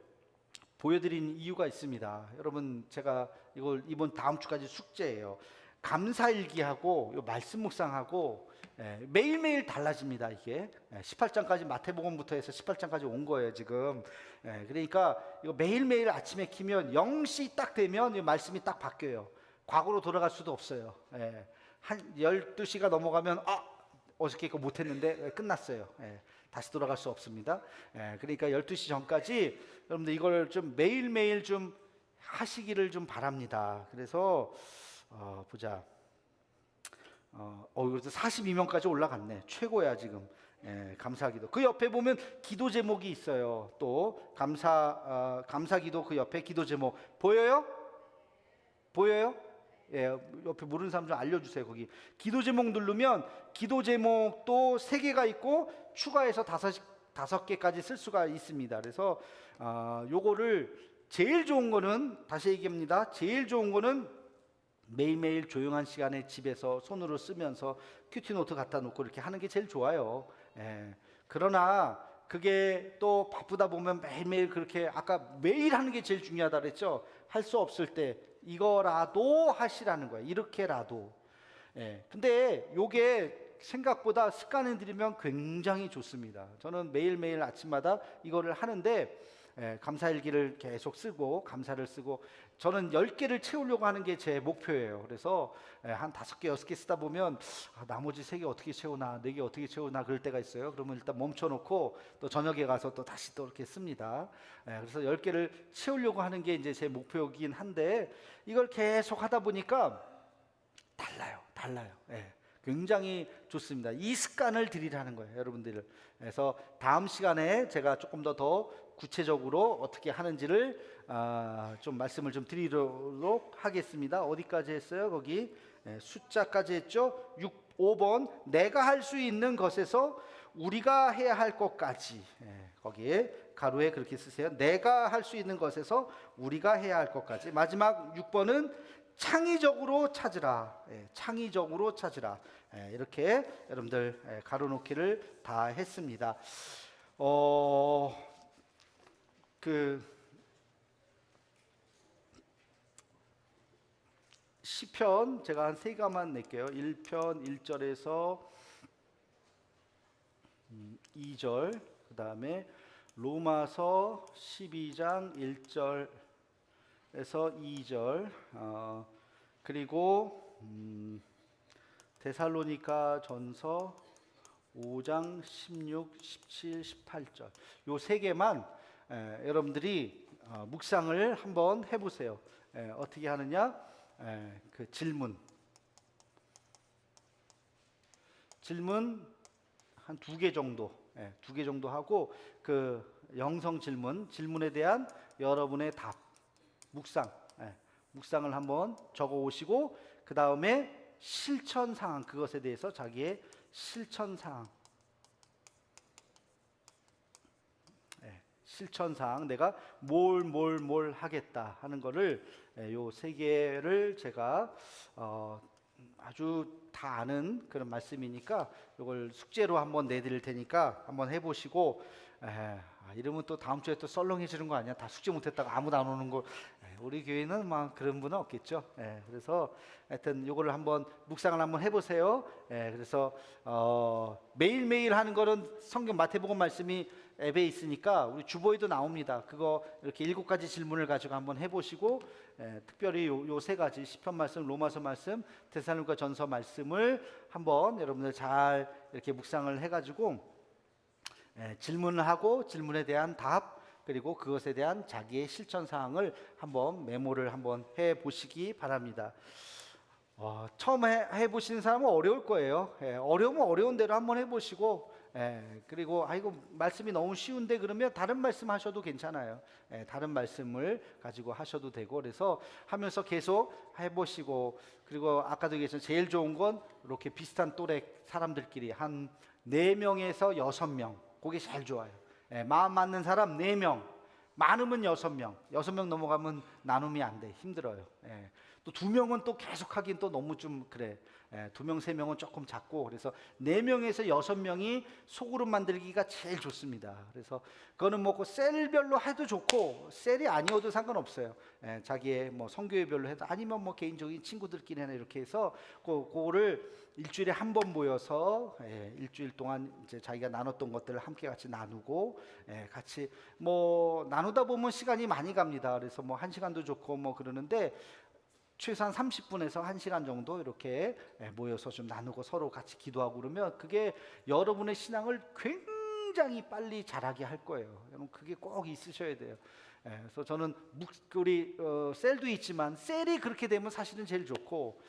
보여드린 이유가 있습니다. 여러분, 제가 이걸 이번 다음 주까지 숙제예요. 감사일기하고 말씀 묵상하고 매일매일 달라집니다. 이게 18장까지 마태복음부터 해서 18장까지 온 거예요 지금. 그러니까 이거 매일매일 아침에 키면 0시 딱 되면 이 말씀이 딱 바뀌어요. 과거로 돌아갈 수도 없어요. 한 12시가 넘어가면 어저께 거 못했는데 끝났어요. 다시 돌아갈 수 없습니다. 그러니까 12시 전까지 여러분들 이걸 좀 매일매일 좀 하시기를 좀 바랍니다. 그래서 보자. 그래서 42명까지 올라갔네. 최고야 지금. 감사기도. 그 옆에 보면 기도 제목이 있어요. 또 감사기도 그 옆에 기도 제목 보여요? 보여요? 옆에 모르는 사람 좀 알려주세요. 거기 기도 제목 누르면 기도 제목도 3개가 있고 추가해서 5개까지 쓸 수가 있습니다. 그래서 요거를 제일 좋은 거는, 다시 얘기합니다, 제일 좋은 거는 매일매일 조용한 시간에 집에서 손으로 쓰면서 큐티노트 갖다 놓고 이렇게 하는 게 제일 좋아요. 그러나 그게 또 바쁘다 보면 매일매일 그렇게, 아까 매일 하는 게 제일 중요하다 그랬죠. 할 수 없을 때 이거라도 하시라는 거예요. 이렇게라도. 근데 요게 생각보다 습관을 들이면 굉장히 좋습니다. 저는 매일매일 아침마다 이거를 하는데 감사일기를 계속 쓰고 감사를 쓰고, 저는 10개를 채우려고 하는 게 제 목표예요. 그래서 한 5개, 6개 쓰다 보면 나머지 3개 어떻게 채우나, 4개 어떻게 채우나 그럴 때가 있어요. 그러면 일단 멈춰놓고 또 저녁에 가서 또 다시 또 이렇게 씁니다. 그래서 10개를 채우려고 하는 게 이제 제 목표이긴 한데 이걸 계속 하다 보니까 달라요. 굉장히 좋습니다. 이 습관을 들이라는 거예요, 여러분들. 그래서 다음 시간에 제가 조금 더 구체적으로 어떻게 하는지를 좀 말씀을 좀 드리도록 하겠습니다. 어디까지 했어요? 거기 숫자까지 했죠? 5번 내가 할 수 있는 것에서 우리가 해야 할 것까지. 거기에 가로에 그렇게 쓰세요. 내가 할 수 있는 것에서 우리가 해야 할 것까지. 마지막 6번은 창의적으로 찾으라. 창의적으로 찾으라. 이렇게 여러분들 가로놓기를 다 했습니다. 시편 제가 한 3가만 낼게요. 1편 1절에서 2절, 그 다음에 로마서 12장 1절에서 2절, 그리고 데살로니가 전서 5장 16, 17, 18절 요 3개만 여러분들이 묵상을 한번 해보세요. 어떻게 하느냐? 그 질문 한 2개 정도, 2개 정도 하고 그 영성 질문에 대한 여러분의 답, 묵상을 한번 적어 오시고 그 다음에 실천 사항, 그것에 대해서 자기의 실천 사항, 내가 뭘 하겠다 하는 거를 요 3개를 제가 아주 다 아는 그런 말씀이니까 이걸 숙제로 한번 내드릴 테니까 한번 해보시고, 이러면 또 다음 주에 또 썰렁해지는 거 아니야? 다 숙제 못했다가 아무도 안 오는 거. 우리 교회는 막 그런 분은 없겠죠. 그래서 하여튼 이거를 한번 묵상을 한번 해보세요. 그래서 매일매일 하는 거는 성경 마태복음 말씀이 앱에 있으니까 우리 주보에도 나옵니다. 그거 이렇게 7가지 질문을 가지고 한번 해보시고, 특별히 요 3가지 시편 말씀, 로마서 말씀, 데살로니가 전서 말씀을 한번 여러분들 잘 이렇게 묵상을 해가지고 질문을 하고 질문에 대한 답, 그리고 그것에 대한 자기의 실천 사항을 한번 메모를 한번 해 보시기 바랍니다. 처음 해보시는 사람은 어려울 거예요. 어려우면 어려운 대로 한번 해보시고, 그리고 아이고 말씀이 너무 쉬운데 그러면 다른 말씀 하셔도 괜찮아요. 다른 말씀을 가지고 하셔도 되고, 그래서 하면서 계속 해보시고, 그리고 아까도 얘기했지만 제일 좋은 건 이렇게 비슷한 또래 사람들끼리 한 4명에서 6명, 그게 제일 좋아요. 마음 맞는 사람 4명, 많으면 6명, 6명 넘어가면 나눔이 안 돼, 힘들어요. 또 2명은 또 계속 하긴 또 너무 좀 그래. 2명, 3명은 조금 작고, 그래서 4명에서 6명이 소그룹 만들기가 제일 좋습니다. 그래서 그거는 뭐 셀별로 해도 좋고 셀이 아니어도 상관없어요. 자기의 뭐 성교회별로 해도, 아니면 뭐 개인적인 친구들끼리나 이렇게 해서 그거를 일주일에 한 번 모여서 일주일 동안 이제 자기가 나눴던 것들을 함께 같이 나누고, 같이 뭐 나누다 보면 시간이 많이 갑니다. 그래서 뭐 1시간도 좋고 뭐 그러는데, 최소한 30분에서 1시간 정도 이렇게 모여서 좀 나누고 서로 같이 기도하고 그러면 그게 여러분의 신앙을 굉장히 빨리 자라게 할 거예요. 여러분 그게 꼭 있으셔야 돼요. 그래서 저는 우리 셀도 있지만 셀이 그렇게 되면 사실은 제일 좋고,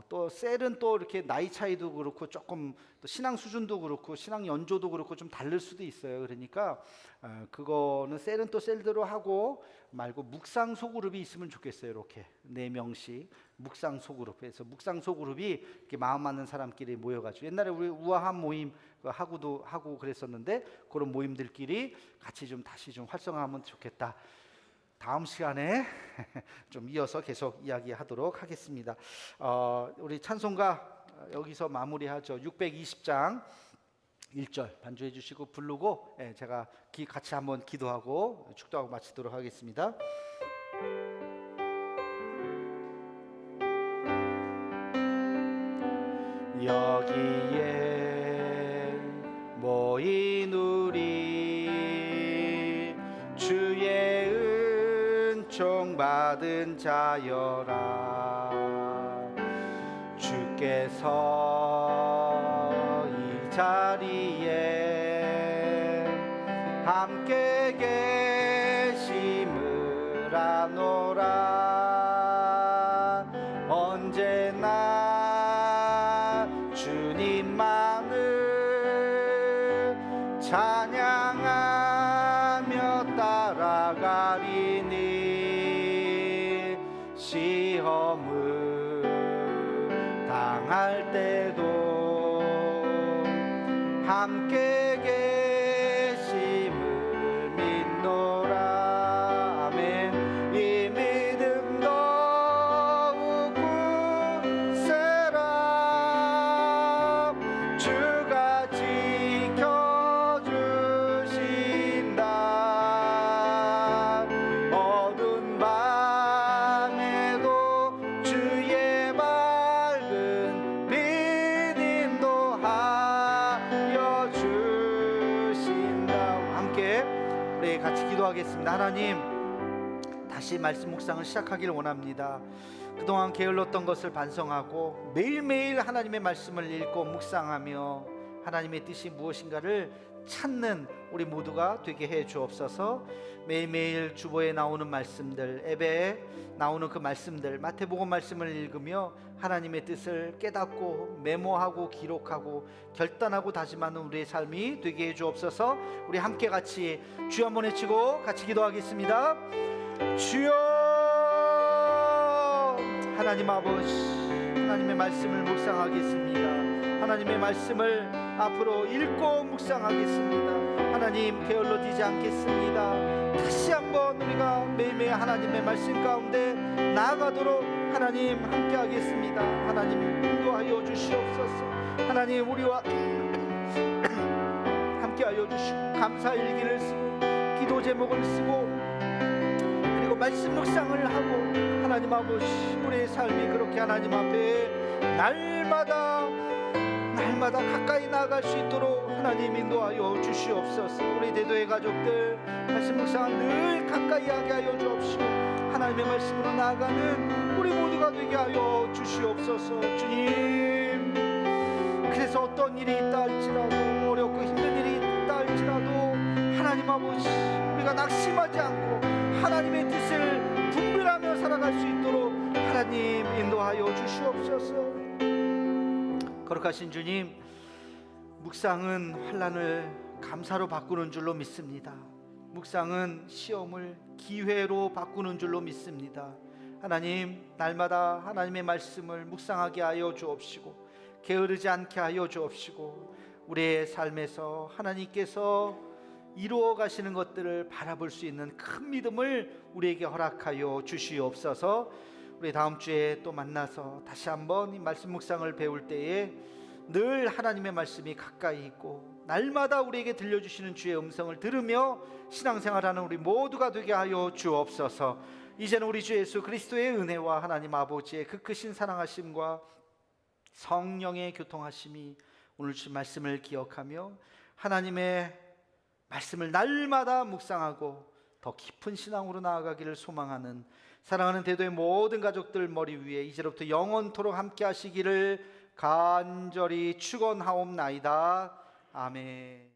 또 셀은 또 이렇게 나이 차이도 그렇고 조금 또 신앙 수준도 그렇고 신앙 연조도 그렇고 좀 다를 수도 있어요. 그러니까 그거는 셀은 또 셀대로 하고 말고 묵상 소그룹이 있으면 좋겠어요. 이렇게 4명씩 묵상 소그룹에서 묵상 소그룹이 이렇게 마음 맞는 사람끼리 모여가지고, 옛날에 우리 우아한 모임 하고 그랬었는데 그런 모임들끼리 같이 좀 다시 좀 활성화하면 좋겠다. 다음 시간에 좀 이어서 계속 이야기하도록 하겠습니다. 우리 찬송가 여기서 마무리하죠. 620장 1절 반주해 주시고 부르고 제가 같이 한번 기도하고 축도하고 마치도록 하겠습니다. 여기에 모인 우리 주의 은총 받은 자여라. 주께서 이 자리에 함께 계심을 아노라. 언제나 주님만을 찬양하며 따라가리니 시험을 당할 때도 함께 계심을 믿노라. 아멘. 이 믿음 더욱 굳세라. 주가 지켜주신다. 어두운 밤에도 주의 밝은 빛 인도하여 주신다. 함께 우리 같이 기도하겠습니다. 하나님, 다시 말씀 묵상을 시작하기를 원합니다. 그동안 게을렀던 것을 반성하고 매일매일 하나님의 말씀을 읽고 묵상하며 하나님의 뜻이 무엇인가를 찾는 우리 모두가 되게 해 주옵소서. 매일매일 주보에 나오는 말씀들, 예배에 나오는 그 말씀들, 마태복음 말씀을 읽으며 하나님의 뜻을 깨닫고 메모하고 기록하고 결단하고 다짐하는 우리의 삶이 되게 해 주옵소서. 우리 함께 같이 주여 한번 외치고 같이 기도하겠습니다. 주여. 하나님 아버지, 하나님의 말씀을 묵상하겠습니다. 하나님의 말씀을 앞으로 읽고 묵상하겠습니다. 하나님, 게을러지지 않겠습니다. 다시 한번 우리가 매일매일 하나님의 말씀 가운데 나아가도록 하나님 함께 하겠습니다. 하나님 인도하여 주시옵소서. 하나님, 우리와 함께 하여 주시고 감사 일기를 쓰고 기도 제목을 쓰고 그리고 말씀 묵상을 하고 하나님 아버지, 우리의 삶이 그렇게 하나님 앞에 날마다 가까이 나아갈 수 있도록 하나님 인도하여 주시옵소서. 우리 대도의 가족들 말씀 묵상 늘 가까이 하게 하여 주옵시고 하나님의 말씀으로 나아가는 우리 모두가 되게 하여 주시옵소서. 주님, 그래서 어떤 일이 있다 할지라도, 어렵고 힘든 일이 있다 할지라도 하나님 아버지, 우리가 낙심하지 않고 하나님의 뜻을 분별하며 살아갈 수 있도록 하나님 인도하여 주시옵소서. 거룩하신 주님, 묵상은 환난을 감사로 바꾸는 줄로 믿습니다. 묵상은 시험을 기회로 바꾸는 줄로 믿습니다. 하나님, 날마다 하나님의 말씀을 묵상하게 하여 주옵시고 게으르지 않게 하여 주옵시고 우리의 삶에서 하나님께서 이루어 가시는 것들을 바라볼 수 있는 큰 믿음을 우리에게 허락하여 주시옵소서. 우리 다음 주에 또 만나서 다시 한번 이 말씀 묵상을 배울 때에 늘 하나님의 말씀이 가까이 있고 날마다 우리에게 들려주시는 주의 음성을 들으며 신앙생활하는 우리 모두가 되게 하여 주옵소서. 이제는 우리 주 예수 그리스도의 은혜와 하나님 아버지의 그 크신 사랑하심과 성령의 교통하심이 오늘 주신 말씀을 기억하며 하나님의 말씀을 날마다 묵상하고 더 깊은 신앙으로 나아가기를 소망하는 사랑하는 대도의 모든 가족들 머리 위에 이제로부터 영원토록 함께 하시기를 간절히 축원하옵나이다. 아멘.